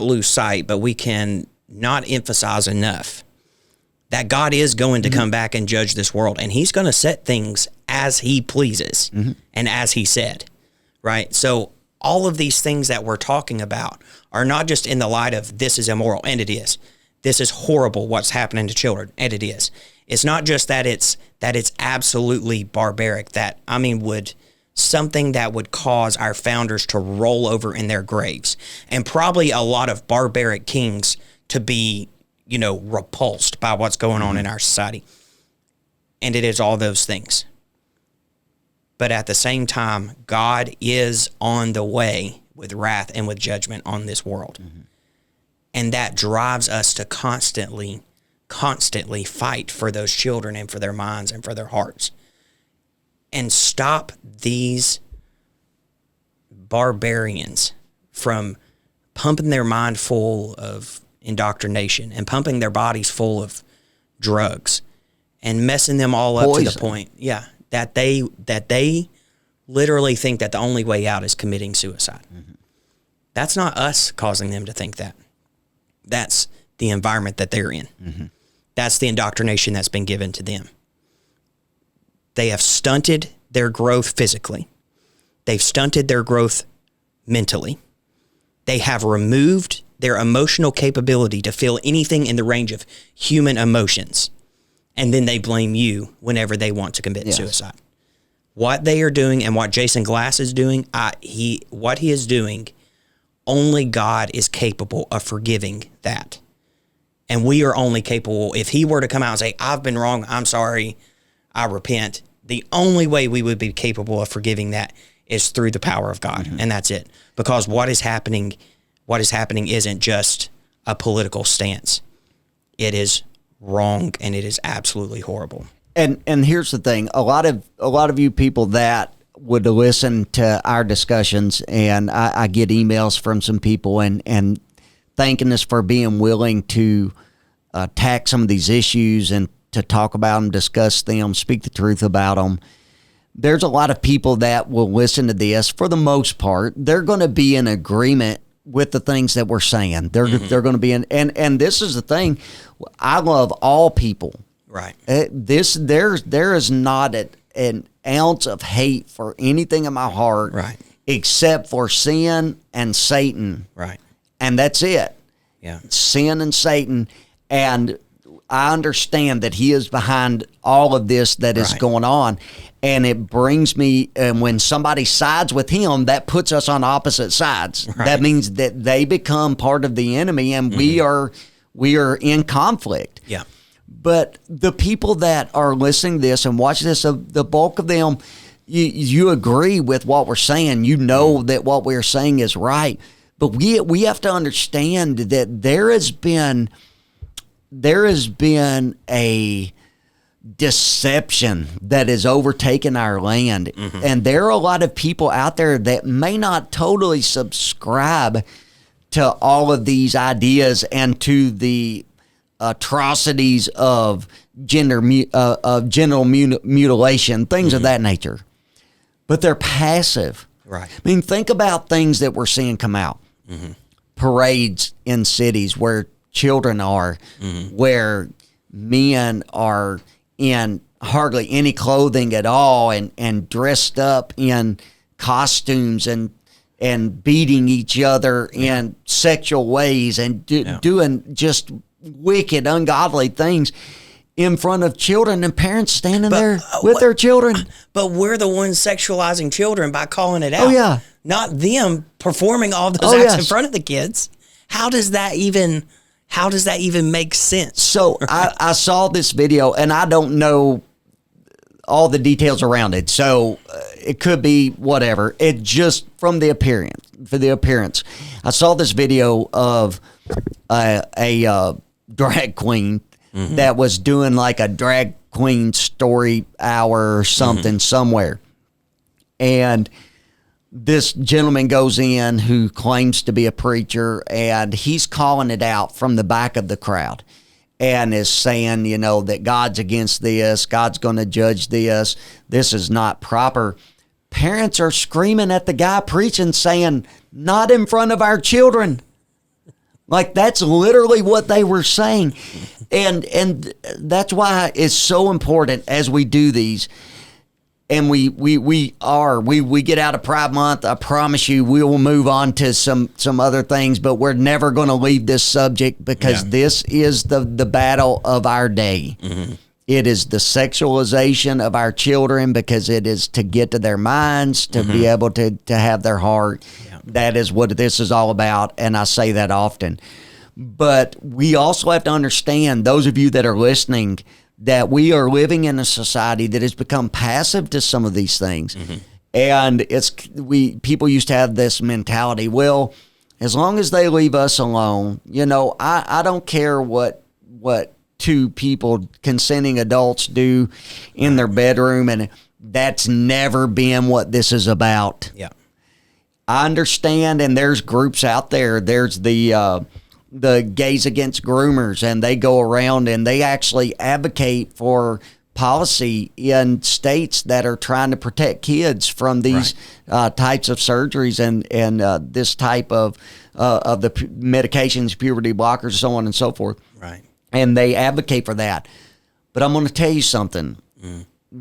lose sight, but we can not emphasize enough that God is going to come back and judge this world, and he's going to set things as he pleases and as he said, right? So all of these things that we're talking about are not just in the light of this is immoral, and it is. This is horrible what's happening to children, and it is. It's not just that it's absolutely barbaric, would something that would cause our founders to roll over in their graves, and probably a lot of barbaric kings to be, repulsed by what's going on in our society. And it is all those things. But at the same time, God is on the way with wrath and with judgment on this world. And that drives us to constantly fight for those children and for their minds and for their hearts. And stop these barbarians from pumping their mind full of indoctrination and pumping their bodies full of drugs and messing them all up to the point, that they literally think that the only way out is committing suicide. That's not us causing them to think that. That's the environment that they're in. That's the indoctrination that's been given to them. They have stunted their growth physically. They've stunted their growth mentally. They have removed their emotional capability to feel anything in the range of human emotions. And then they blame you whenever they want to commit suicide. What they are doing and what Jason Glass is doing, what he is doing, only God is capable of forgiving that. And we are only capable, if he were to come out and say, I've been wrong, I'm sorry, I repent, the only way we would be capable of forgiving that is through the power of God. And that's it. Because what is happening isn't just a political stance. It is wrong, and it is absolutely horrible. And here's the thing: a lot of you people that would listen to our discussions, and I get emails from some people and thanking us for being willing to attack some of these issues and to talk about them, discuss them, speak the truth about them. There's a lot of people that will listen to this. For the most part, they're going to be in agreement with the things that we're saying. They're going to be in, and this is the thing. I love all people. Right. There is not an ounce of hate for anything in my heart. Right. Except for sin and Satan. Right. And that's it. Yeah. Sin and Satan. And I understand that he is behind all of this that is going on. And it brings me, and when somebody sides with him, that puts us on opposite sides. Right. That means that they become part of the enemy, and we are in conflict. Yeah. But the people that are listening to this and watching this, the bulk of them, you agree with what we're saying. You know that what we're saying is right. But we have to understand that there has been a deception that has overtaken our land. And there are a lot of people out there that may not totally subscribe to all of these ideas and to the atrocities of genital mutilation, things of that nature. But they're passive. Right. I mean, think about things that we're seeing come out. Parades in cities where children are, where men are in hardly any clothing at all and dressed up in costumes and beating each other in sexual ways and doing just wicked, ungodly things in front of children and parents standing there with their children. But we're the ones sexualizing children by calling it out. Oh, yeah. Not them performing all those acts in front of the kids. How does that even make sense? So I saw this video, and I don't know all the details around it. So it could be whatever. It just from the appearance. I saw this video of a drag queen that was doing like a drag queen story hour or something somewhere. And this gentleman goes in who claims to be a preacher, and he's calling it out from the back of the crowd and is saying, that God's against this, God's going to judge this is not proper. Parents are screaming at the guy preaching, saying, not in front of our children. Like, that's literally what they were saying. And that's why it's so important as we do these. And we get out of Pride Month. I promise you, we will move on to some other things, but we're never going to leave this subject, because this is the battle of our day. Mm-hmm. It is the sexualization of our children, because it is to get to their minds, to be able to have their heart. Yeah. That is what this is all about, and I say that often. But we also have to understand, those of you that are listening, that we are living in a society that has become passive to some of these things. Mm-hmm. And people used to have this mentality, well, as long as they leave us alone, I don't care what two people, consenting adults, do in their bedroom, and that's never been what this is about. Yeah. I understand, and there's groups out there. There's the Gays Against Groomers, and they go around and they actually advocate for policy in states that are trying to protect kids from these types of surgeries and this type of the medications, puberty blockers, so on and so forth. Right. And they advocate for that. But I'm going to tell you something.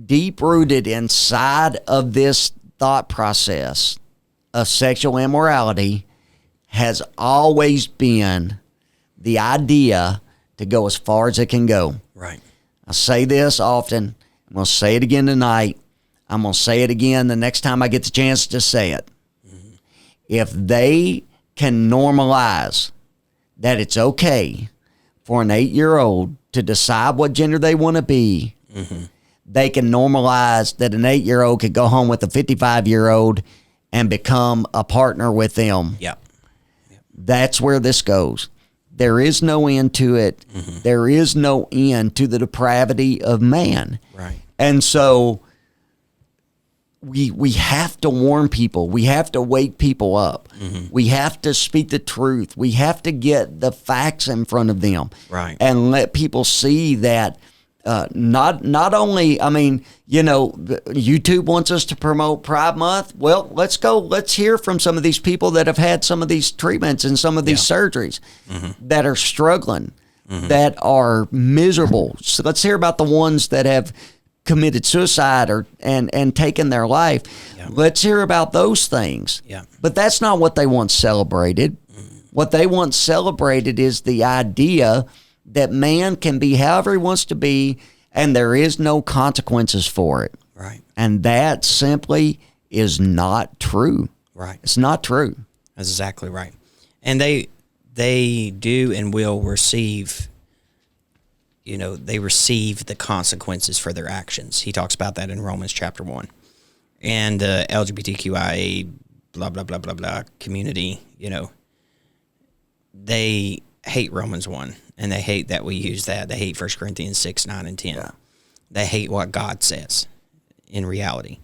Deep-rooted inside of this thought process of sexual immorality has always been the idea to go as far as it can go. Right. I say this often. I'm going to say it again tonight. I'm going to say it again the next time I get the chance to say it. Mm-hmm. If they can normalize that it's okay for an 8-year-old to decide what gender they want to be, they can normalize that an 8-year-old could go home with a 55-year-old and become a partner with them. Yep. That's where this goes. There is no end to it. Mm-hmm. There is no end to the depravity of man. Right. And so we have to warn people. We have to wake people up. Mm-hmm. We have to speak the truth. We have to get the facts in front of them. Right. And let people see that not only, YouTube wants us to promote Pride Month. Well, let's hear from some of these people that have had some of these treatments and some of these surgeries that are struggling, that are miserable. So let's hear about the ones that have committed suicide and taken their life. Yeah. Let's hear about those things. Yeah. But that's not what they want celebrated. What they want celebrated is the idea that man can be however he wants to be, and there is no consequences for it. Right. And that simply is not true. Right. It's not true. That's exactly right. And they do and will receive, they receive the consequences for their actions. He talks about that in Romans chapter 1. And the LGBTQIA blah, blah, blah, blah, blah community, they hate Romans 1. And they hate that we use that. They hate 1 Corinthians 6, 9, and 10. Yeah. They hate what God says in reality.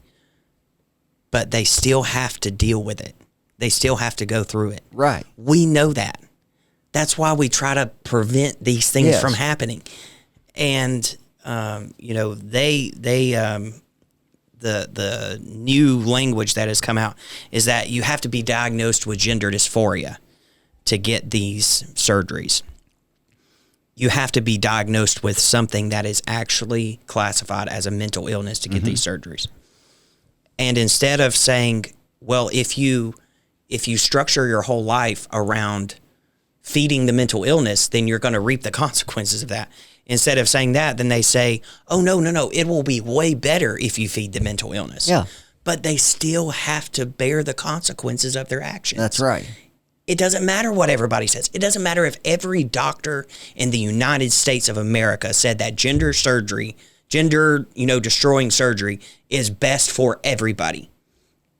But they still have to deal with it. They still have to go through it. Right. We know that. That's why we try to prevent these things from happening. And, the new language that has come out is that you have to be diagnosed with gender dysphoria to get these surgeries. You have to be diagnosed with something that is actually classified as a mental illness to get these surgeries. And instead of saying, well, if you structure your whole life around feeding the mental illness, then you're going to reap the consequences of that. Instead of saying that, then they say, oh, no, it will be way better if you feed the mental illness. Yeah. But they still have to bear the consequences of their actions. That's right. It doesn't matter what everybody says. It doesn't matter if every doctor in the United States of America said that gender destroying surgery is best for everybody.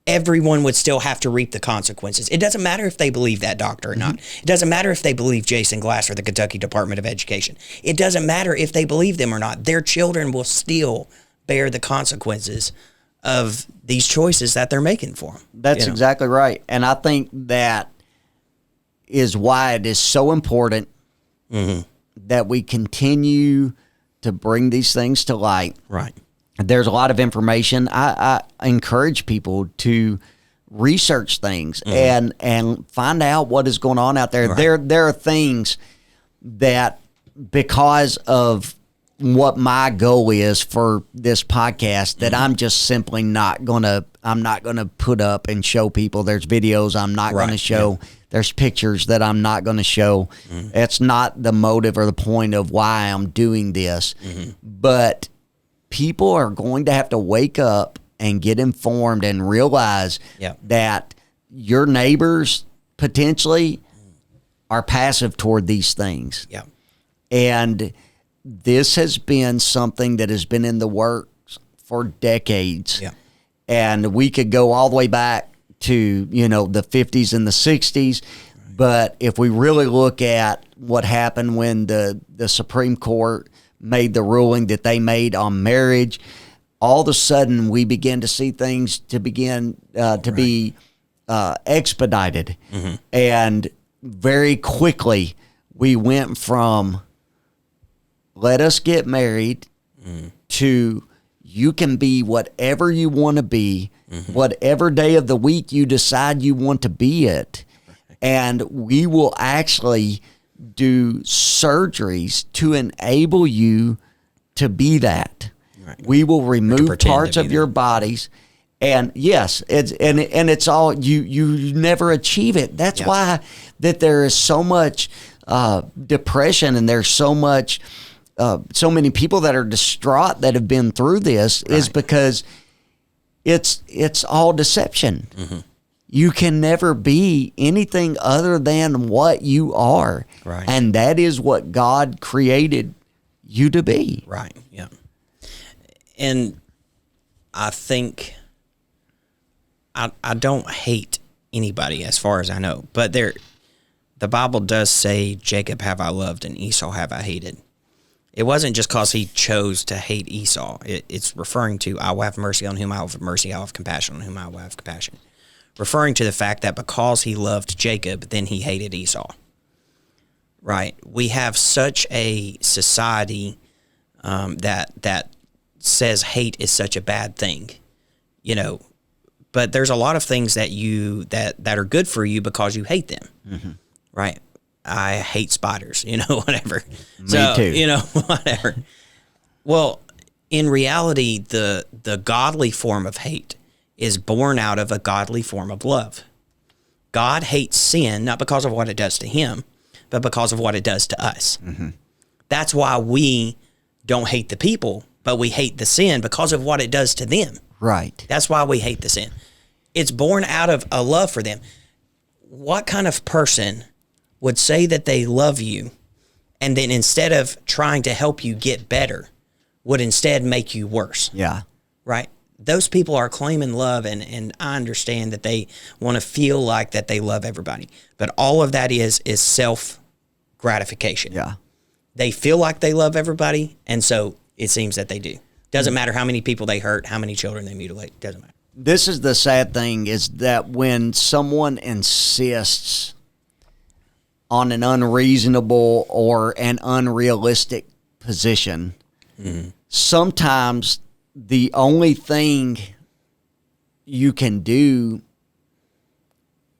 Everyone would still have to reap the consequences. It doesn't matter if they believe that doctor or not. It doesn't matter if they believe Jason Glass or the Kentucky Department of Education. It doesn't matter if they believe them or not. Their children will still bear the consequences of these choices that they're making for them. That's exactly right. And I think that is why it is so important that we continue to bring these things to light. Right. There's a lot of information. I encourage people to research things and find out what is going on out there. Right. There are things that, because of what my goal is for this podcast, that I'm just simply not gonna put up and show people. There's videos I'm not gonna show. Yeah. There's pictures that I'm not gonna show. It's not the motive or the point of why I'm doing this. But people are going to have to wake up and get informed and realize that your neighbors potentially are passive toward these things. Yeah. And this has been something that has been in the works for decades. Yeah. And we could go all the way back to, the 50s and the 60s. Right. But if we really look at what happened when the Supreme Court made the ruling that they made on marriage, all of a sudden we begin to see things to begin to be expedited. And very quickly we went from let us get married to you can be whatever you want to be, whatever day of the week you decide you want to be it. And we will actually do surgeries to enable you to be that. Right. We will remove parts of your bodies. And yes, it's all you never achieve it. That's why that there is so much depression, and there's so much so many people that are distraught that have been through this is because it's all deception. You can never be anything other than what you are. Right. And that is what God created you to be. Right. Yeah. And I think I don't hate anybody as far as I know, but the Bible does say, Jacob have I loved and Esau have I hated. It wasn't just because he chose to hate Esau. It's referring to, I will have mercy on whom I will have mercy, I will have compassion on whom I will have compassion. Referring to the fact that because he loved Jacob, then he hated Esau. Right? We have such a society that says hate is such a bad thing, but there's a lot of things that are good for you because you hate them. Right? I hate spiders, whatever. Me too. Whatever. Well, in reality, the godly form of hate is born out of a godly form of love. God hates sin, not because of what it does to him, but because of what it does to us. That's why we don't hate the people, but we hate the sin because of what it does to them. Right. That's why we hate the sin. It's born out of a love for them. What kind of person would say that they love you, and then instead of trying to help you get better, would instead make you worse? Yeah. Right? Those people are claiming love, and I understand that they want to feel like that they love everybody. But all of that is self-gratification. Yeah. They feel like they love everybody, and so it seems that they do. Doesn't matter how many people they hurt, how many children they mutilate. Doesn't matter. This is the sad thing, is that when someone insists on an unreasonable or an unrealistic position, sometimes the only thing you can do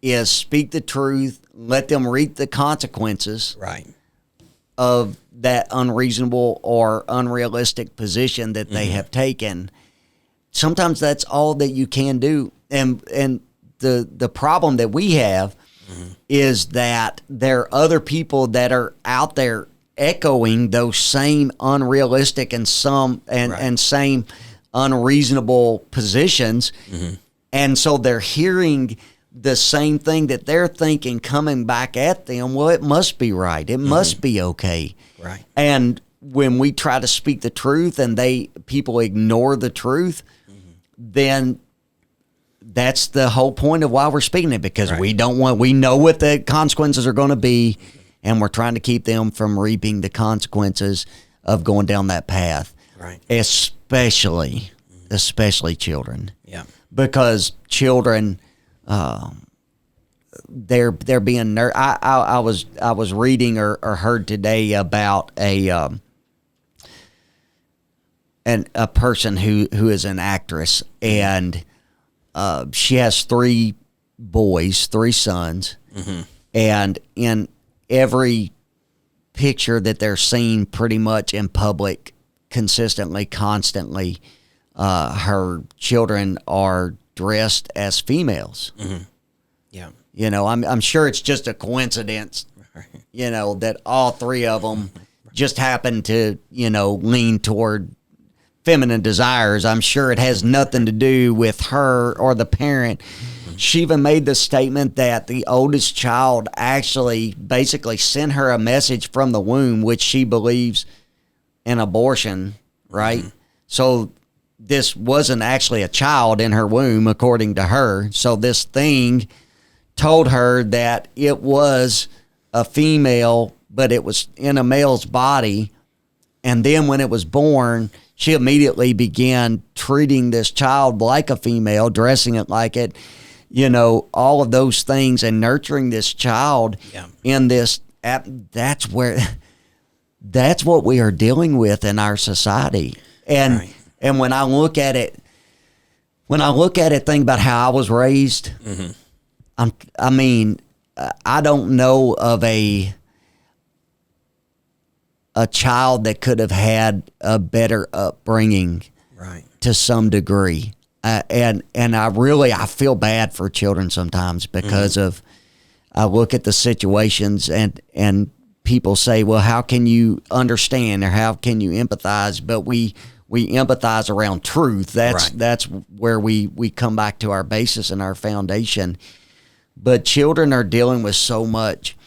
is speak the truth, let them reap the consequences of that unreasonable or unrealistic position that they have taken. Sometimes that's all that you can do. And the problem that we have is that there are other people that are out there echoing those same unrealistic and same unreasonable positions. And so they're hearing the same thing that they're thinking coming back at them. Well, it must be right. It must be okay. Right. And when we try to speak the truth and people ignore the truth, then that's the whole point of why we're speaking it, because we know what the consequences are going to be, and we're trying to keep them from reaping the consequences of going down that path. Right. Especially especially children. Yeah. Because children, they're being I was reading or heard today about a person who is an actress, and she has 3 boys, 3 sons, and in every picture that they're seen pretty much in public consistently, constantly, her children are dressed as females. Yeah. You know, I'm sure it's just a coincidence, you know, that all 3 of them just happen to, you know, lean toward feminine desires. I'm sure it has nothing to do with her or the parent. She even made the statement that the oldest child actually basically sent her a message from the womb, which she believes in abortion, right? So this wasn't actually a child in her womb, according to her. So this thing told her that it was a female, but it was in a male's body. And then when it was born, she immediately began treating this child like a female, dressing it like it, you know, all of those things, and nurturing this child in this. That's what we are dealing with in our society. And and when I look at it, think about how I was raised. I mean, I don't know of a child that could have had a better upbringing, to some degree. And I feel bad for children sometimes because of, I look at the situations and people say, well, how can you understand or how can you empathize? But we empathize around truth. That's where we come back to our basis and our foundation. But children are dealing with so much.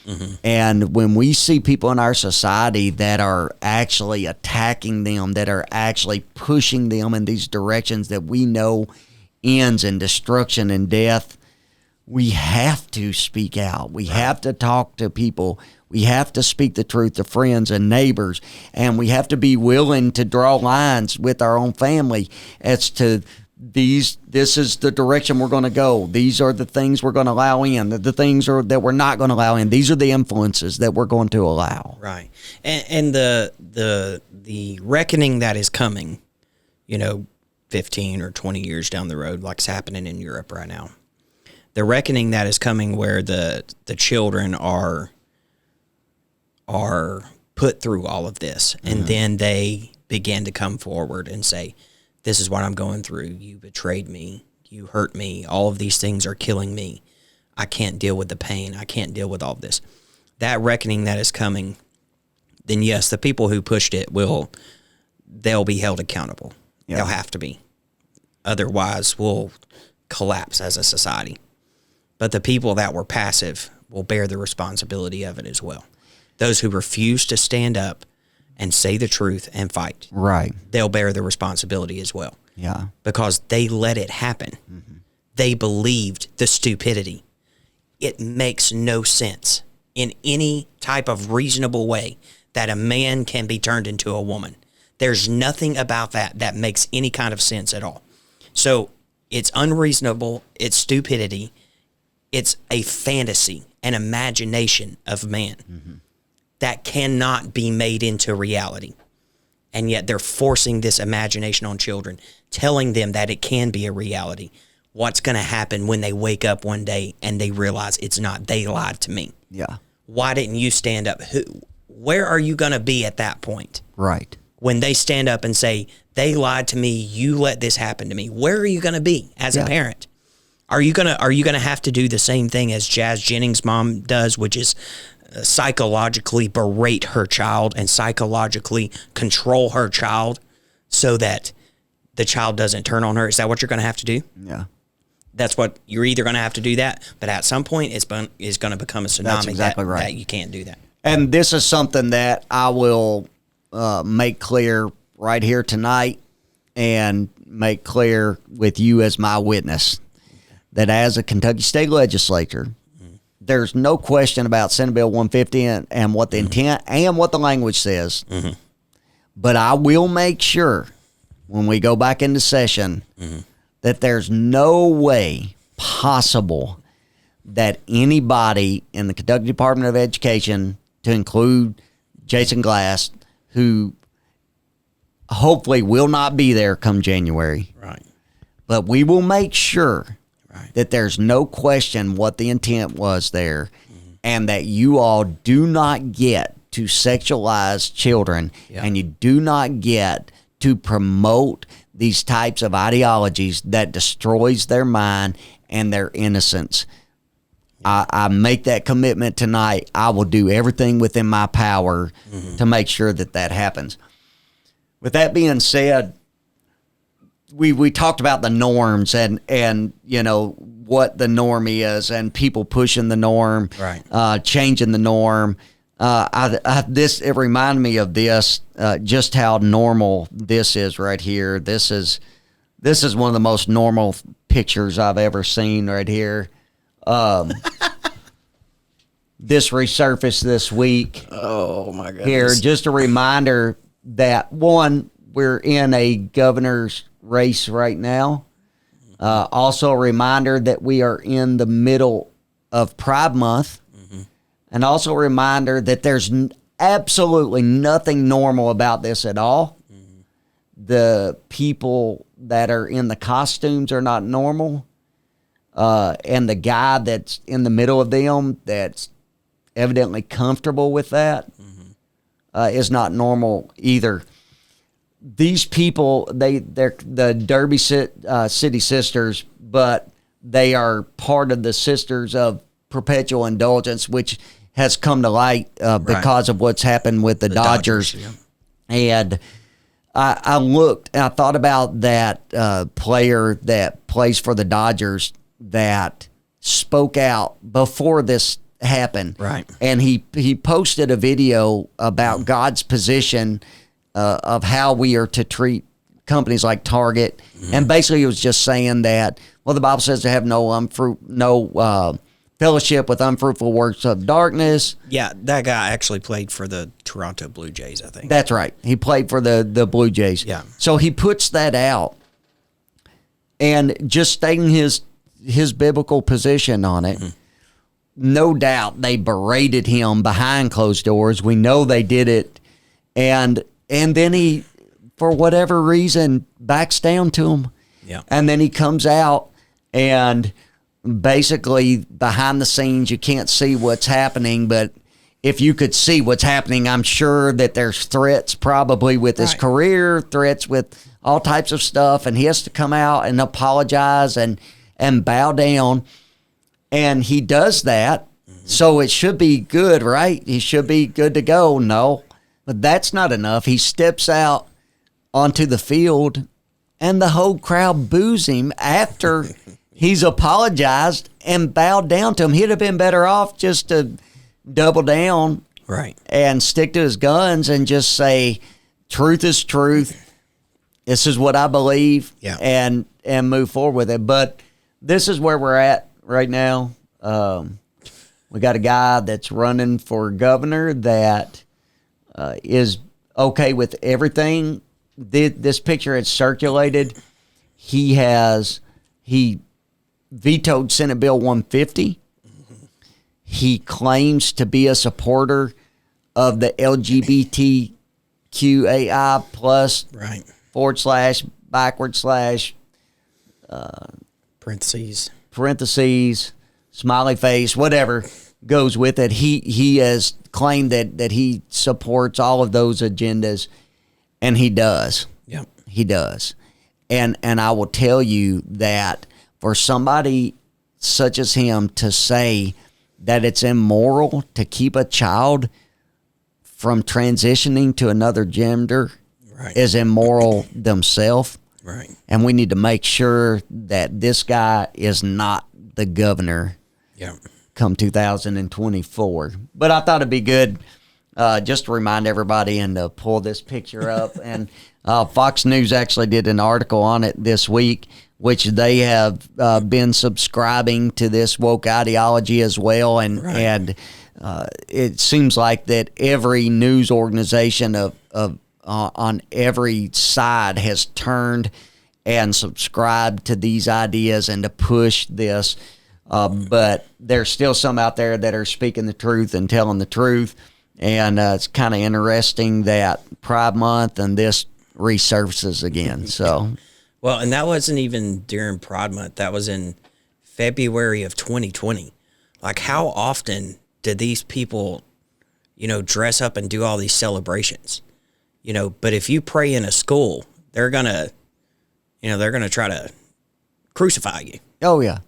And when we see people in our society that are actually attacking them, that are actually pushing them in these directions that we know ends in destruction and death, we have to speak out. We have to talk to people. We have to speak the truth to friends and neighbors. And we have to be willing to draw lines with our own family as to this is the direction we're going to go. These are the things we're going to allow in. The things that we're not going to allow in. These are the influences that we're going to allow. Right. And the reckoning that is coming, 15 or 20 years down the road, like it's happening in Europe right now. The reckoning that is coming where the children are put through all of this, and then they begin to come forward and say, this is what I'm going through. You betrayed me. You hurt me. All of these things are killing me. I can't deal with the pain. I can't deal with all of this. That reckoning that is coming, then yes, the people who pushed it they'll be held accountable. Yeah. They'll have to be. Otherwise, we'll collapse as a society. But the people that were passive will bear the responsibility of it as well. Those who refuse to stand up and say the truth and fight, they'll bear the responsibility as well. Yeah, because they let it happen. They believed the stupidity. It makes no sense in any type of reasonable way that a man can be turned into a woman. There's nothing about that makes any kind of sense at all. So it's unreasonable. It's stupidity. It's a fantasy, an imagination of man. That cannot be made into reality. And yet they're forcing this imagination on children, telling them that it can be a reality. What's going to happen when they wake up one day and they realize it's not? They lied to me. Yeah. Why didn't you stand up? Where are you going to be at that point? Right. When they stand up and say, they lied to me, you let this happen to me. Where are you going to be as a parent? Are you gonna have to do the same thing as Jazz Jennings' mom does, which is psychologically berate her child and psychologically control her child so that the child doesn't turn on her? Is that what you're going to have to do? Yeah. That's what you're either going to have to do that, but at some point it's going to become a tsunami. That's exactly right. That you can't do that. And this is something that I will make clear right here tonight and make clear with you as my witness that as a Kentucky State Legislature, there's no question about Senate Bill 150 and what the intent and what the language says. But I will make sure when we go back into session, that there's no way possible that anybody in the Kentucky Department of Education, to include Jason Glass, who hopefully will not be there come January. Right. But we will make sure that there's no question what the intent was there, and that you all do not get to sexualize children, and you do not get to promote these types of ideologies that destroys their mind and their innocence. I make that commitment tonight. I will do everything within my power to make sure that that happens. With that being said, we talked about the norms and you know what the norm is, and people pushing the norm, changing the norm. It reminded me of this, just how normal this is right here. This is one of the most normal pictures I've ever seen right here. This resurfaced this week. Oh my goodness! Here, just a reminder that one, we're in a governor's race right now. Also a reminder that we are in the middle of Pride Month. And also a reminder that there's absolutely nothing normal about this at all. The people that are in the costumes are not normal. And the guy that's in the middle of them that's evidently comfortable with that is not normal either. These people, they're the Derby City Sisters, but they are part of the Sisters of Perpetual Indulgence, which has come to light because of what's happened with the Dodgers. And I looked and I thought about that player that plays for the Dodgers that spoke out before this happened. And he posted a video about God's position of how we are to treat companies like Target. And basically he was just saying that, well, the Bible says to have no fellowship with unfruitful works of darkness. Yeah, that guy actually played for the Toronto Blue Jays, I think. That's right. He played for the Blue Jays. Yeah. So he puts that out and just stating his biblical position on it. No doubt they berated him behind closed doors. We know they did it. And then he, for whatever reason, backs down to him. Yeah. And then he comes out and basically behind the scenes, you can't see what's happening, but if you could see what's happening, I'm sure that there's threats probably with his career, threats with all types of stuff, and he has to come out and apologize and bow down, and he does that, so it should be good, right? He should be good to go. No, but that's not enough. He steps out onto the field, and the whole crowd boos him after he's apologized and bowed down to him. He'd have been better off just to double down and stick to his guns and just say, truth is truth. This is what I believe, and move forward with it. But this is where we're at right now. We got a guy that's running for governor that is okay with everything. This picture had circulated. He vetoed Senate Bill 150. He claims to be a supporter of the LGBTQAI plus / parentheses, smiley face, whatever goes with it. He has claimed that he supports all of those agendas, and he does. He does. And I will tell you that for somebody such as him to say that it's immoral to keep a child from transitioning to another gender is immoral themselves. And we need to make sure that this guy is not the governor come 2024. But I thought it'd be good just to remind everybody and to pull this picture up. And Fox News actually did an article on it this week, which they have been subscribing to this woke ideology as well. And it seems like that every news organization of on every side has turned and subscribed to these ideas and to push this. But there's still some out there that are speaking the truth and telling the truth. And it's kind of interesting that Pride Month and this resurfaces again. So, well, and that wasn't even during Pride Month. That was in February of 2020. Like, how often did these people, dress up and do all these celebrations? But if you pray in a school, they're gonna try to crucify you. Oh yeah.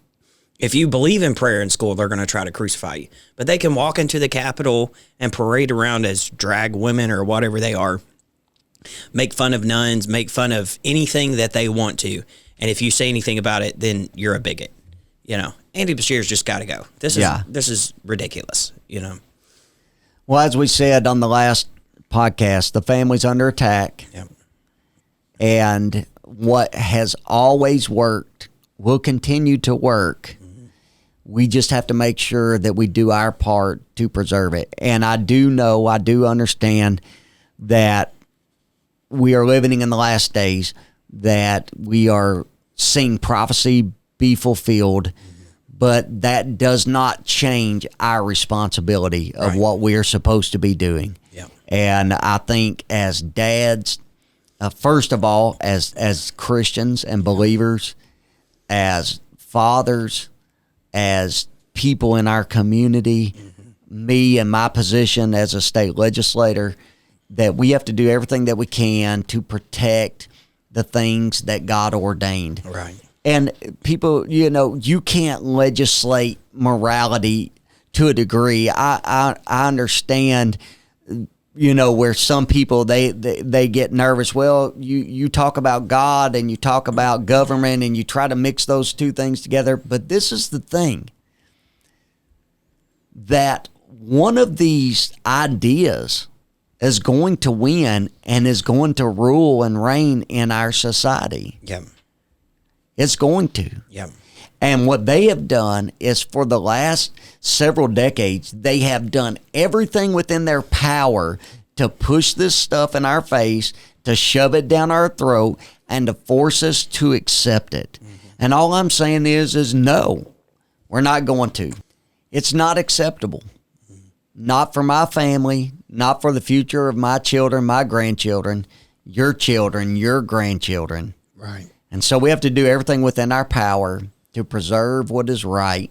If you believe in prayer in school, they're going to try to crucify you. But they can walk into the Capitol and parade around as drag women or whatever they are, make fun of nuns, make fun of anything that they want to. And if you say anything about it, then you're a bigot. Andy Beshear's just got to go. This is ridiculous. Well, as we said on the last podcast, the family's under attack. Yep. And what has always worked will continue to work. We just have to make sure that we do our part to preserve it. And I do understand that we are living in the last days, that we are seeing prophecy be fulfilled, but that does not change our responsibility of what we are supposed to be doing. Yeah. And I think as dads, first of all, as Christians and believers, as fathers, as people in our community, me in my position as a state legislator, that we have to do everything that we can to protect the things that God ordained. Right. And people, you can't legislate morality to a degree. I understand, where some people, they get nervous. Well, you talk about God and you talk about government and you try to mix those two things together. But this is the thing, that one of these ideas is going to win and is going to rule and reign in our society. Yeah. It's going to. Yeah. And what they have done is, for the last several decades, they have done everything within their power to push this stuff in our face, to shove it down our throat, and to force us to accept it. And all I'm saying is no, we're not going to. It's not acceptable. Not for my family, not for the future of my children, my grandchildren, your grandchildren. Right. And so we have to do everything within our power to preserve what is right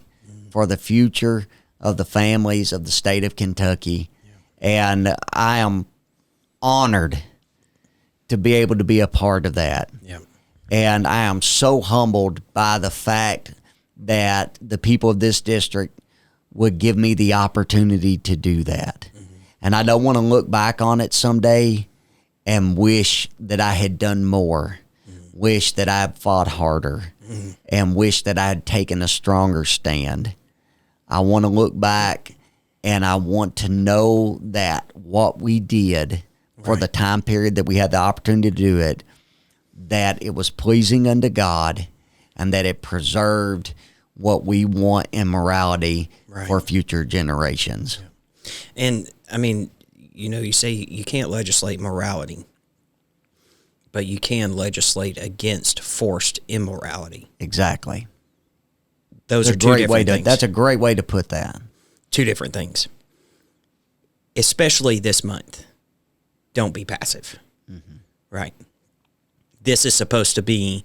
for the future of the families of the state of Kentucky. Yeah. And I am honored to be able to be a part of that. Yeah. And I am so humbled by the fact that the people of this district would give me the opportunity to do that. And I don't want to look back on it someday and wish that I had done more. Wish that I had fought harder, and wish that I had taken a stronger stand. I want to look back, and I want to know that what we did for the time period that we had the opportunity to do it, that it was pleasing unto God, and that it preserved what we want in morality for future generations. Yeah. And, I mean, you say you can't legislate morality, but you can legislate against forced immorality. Exactly. Those are two different things. That's a great way to put that. Two different things. Especially this month. Don't be passive. Right. This is supposed to be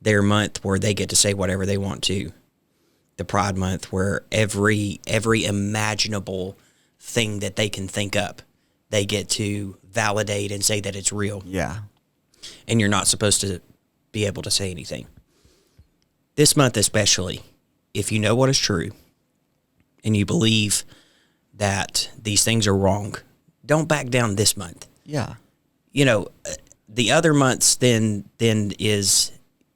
their month where they get to say whatever they want to. The Pride Month, where every imaginable thing that they can think up, they get to validate and say that it's real. Yeah. And you're not supposed to be able to say anything. This month especially, if you know what is true and you believe that these things are wrong, don't back down this month. Yeah. The other months then is,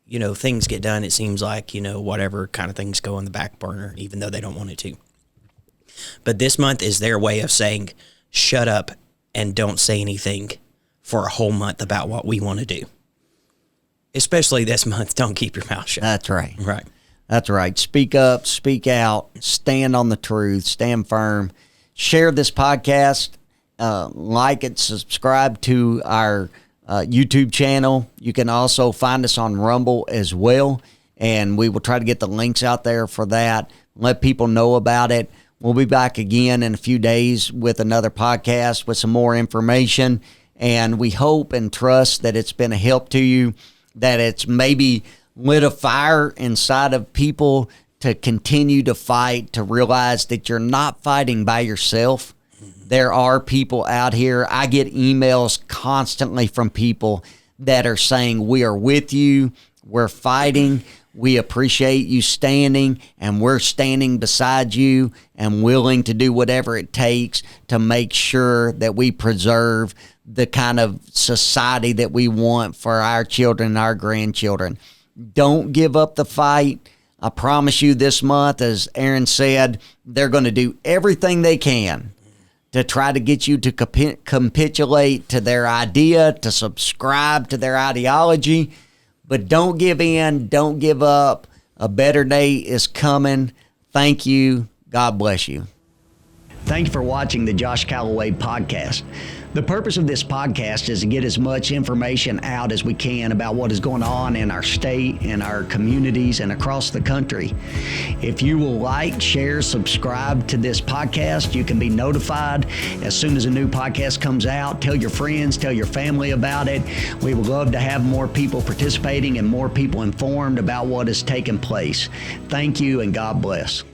things get done. It seems like, whatever kind of things go on the back burner, even though they don't want it to. But this month is their way of saying, shut up and don't say anything for a whole month about what we want to do. Especially this month, don't keep your mouth shut. That's right. Right. That's right. Speak up, speak out, stand on the truth, stand firm. Share this podcast like and subscribe to our YouTube channel. You can also find us on Rumble as well, and we will try to get the links out there for that. Let people know about it. We'll be back again in a few days with another podcast with some more information, and we hope and trust that it's been a help to you, that it's maybe lit a fire inside of people to continue to fight, to realize that you're not fighting by yourself. There are people out here. I get emails constantly from people that are saying, we are with you, we're fighting, we appreciate you standing, and we're standing beside you and willing to do whatever it takes to make sure that we preserve the kind of society that we want for our children and our grandchildren. Don't give up the fight. I promise you this month, as Aaron said, they're going to do everything they can to try to get you to capitulate to their idea, to subscribe to their ideology. But don't give in. Don't give up. A better day is coming. Thank you. God bless you. Thank you for watching the Josh Calloway podcast. The purpose of this podcast is to get as much information out as we can about what is going on in our state, in our communities, and across the country. If you will like, share, subscribe to this podcast, you can be notified as soon as a new podcast comes out. Tell your friends, tell your family about it. We would love to have more people participating and more people informed about what is taking place. Thank you, and God bless.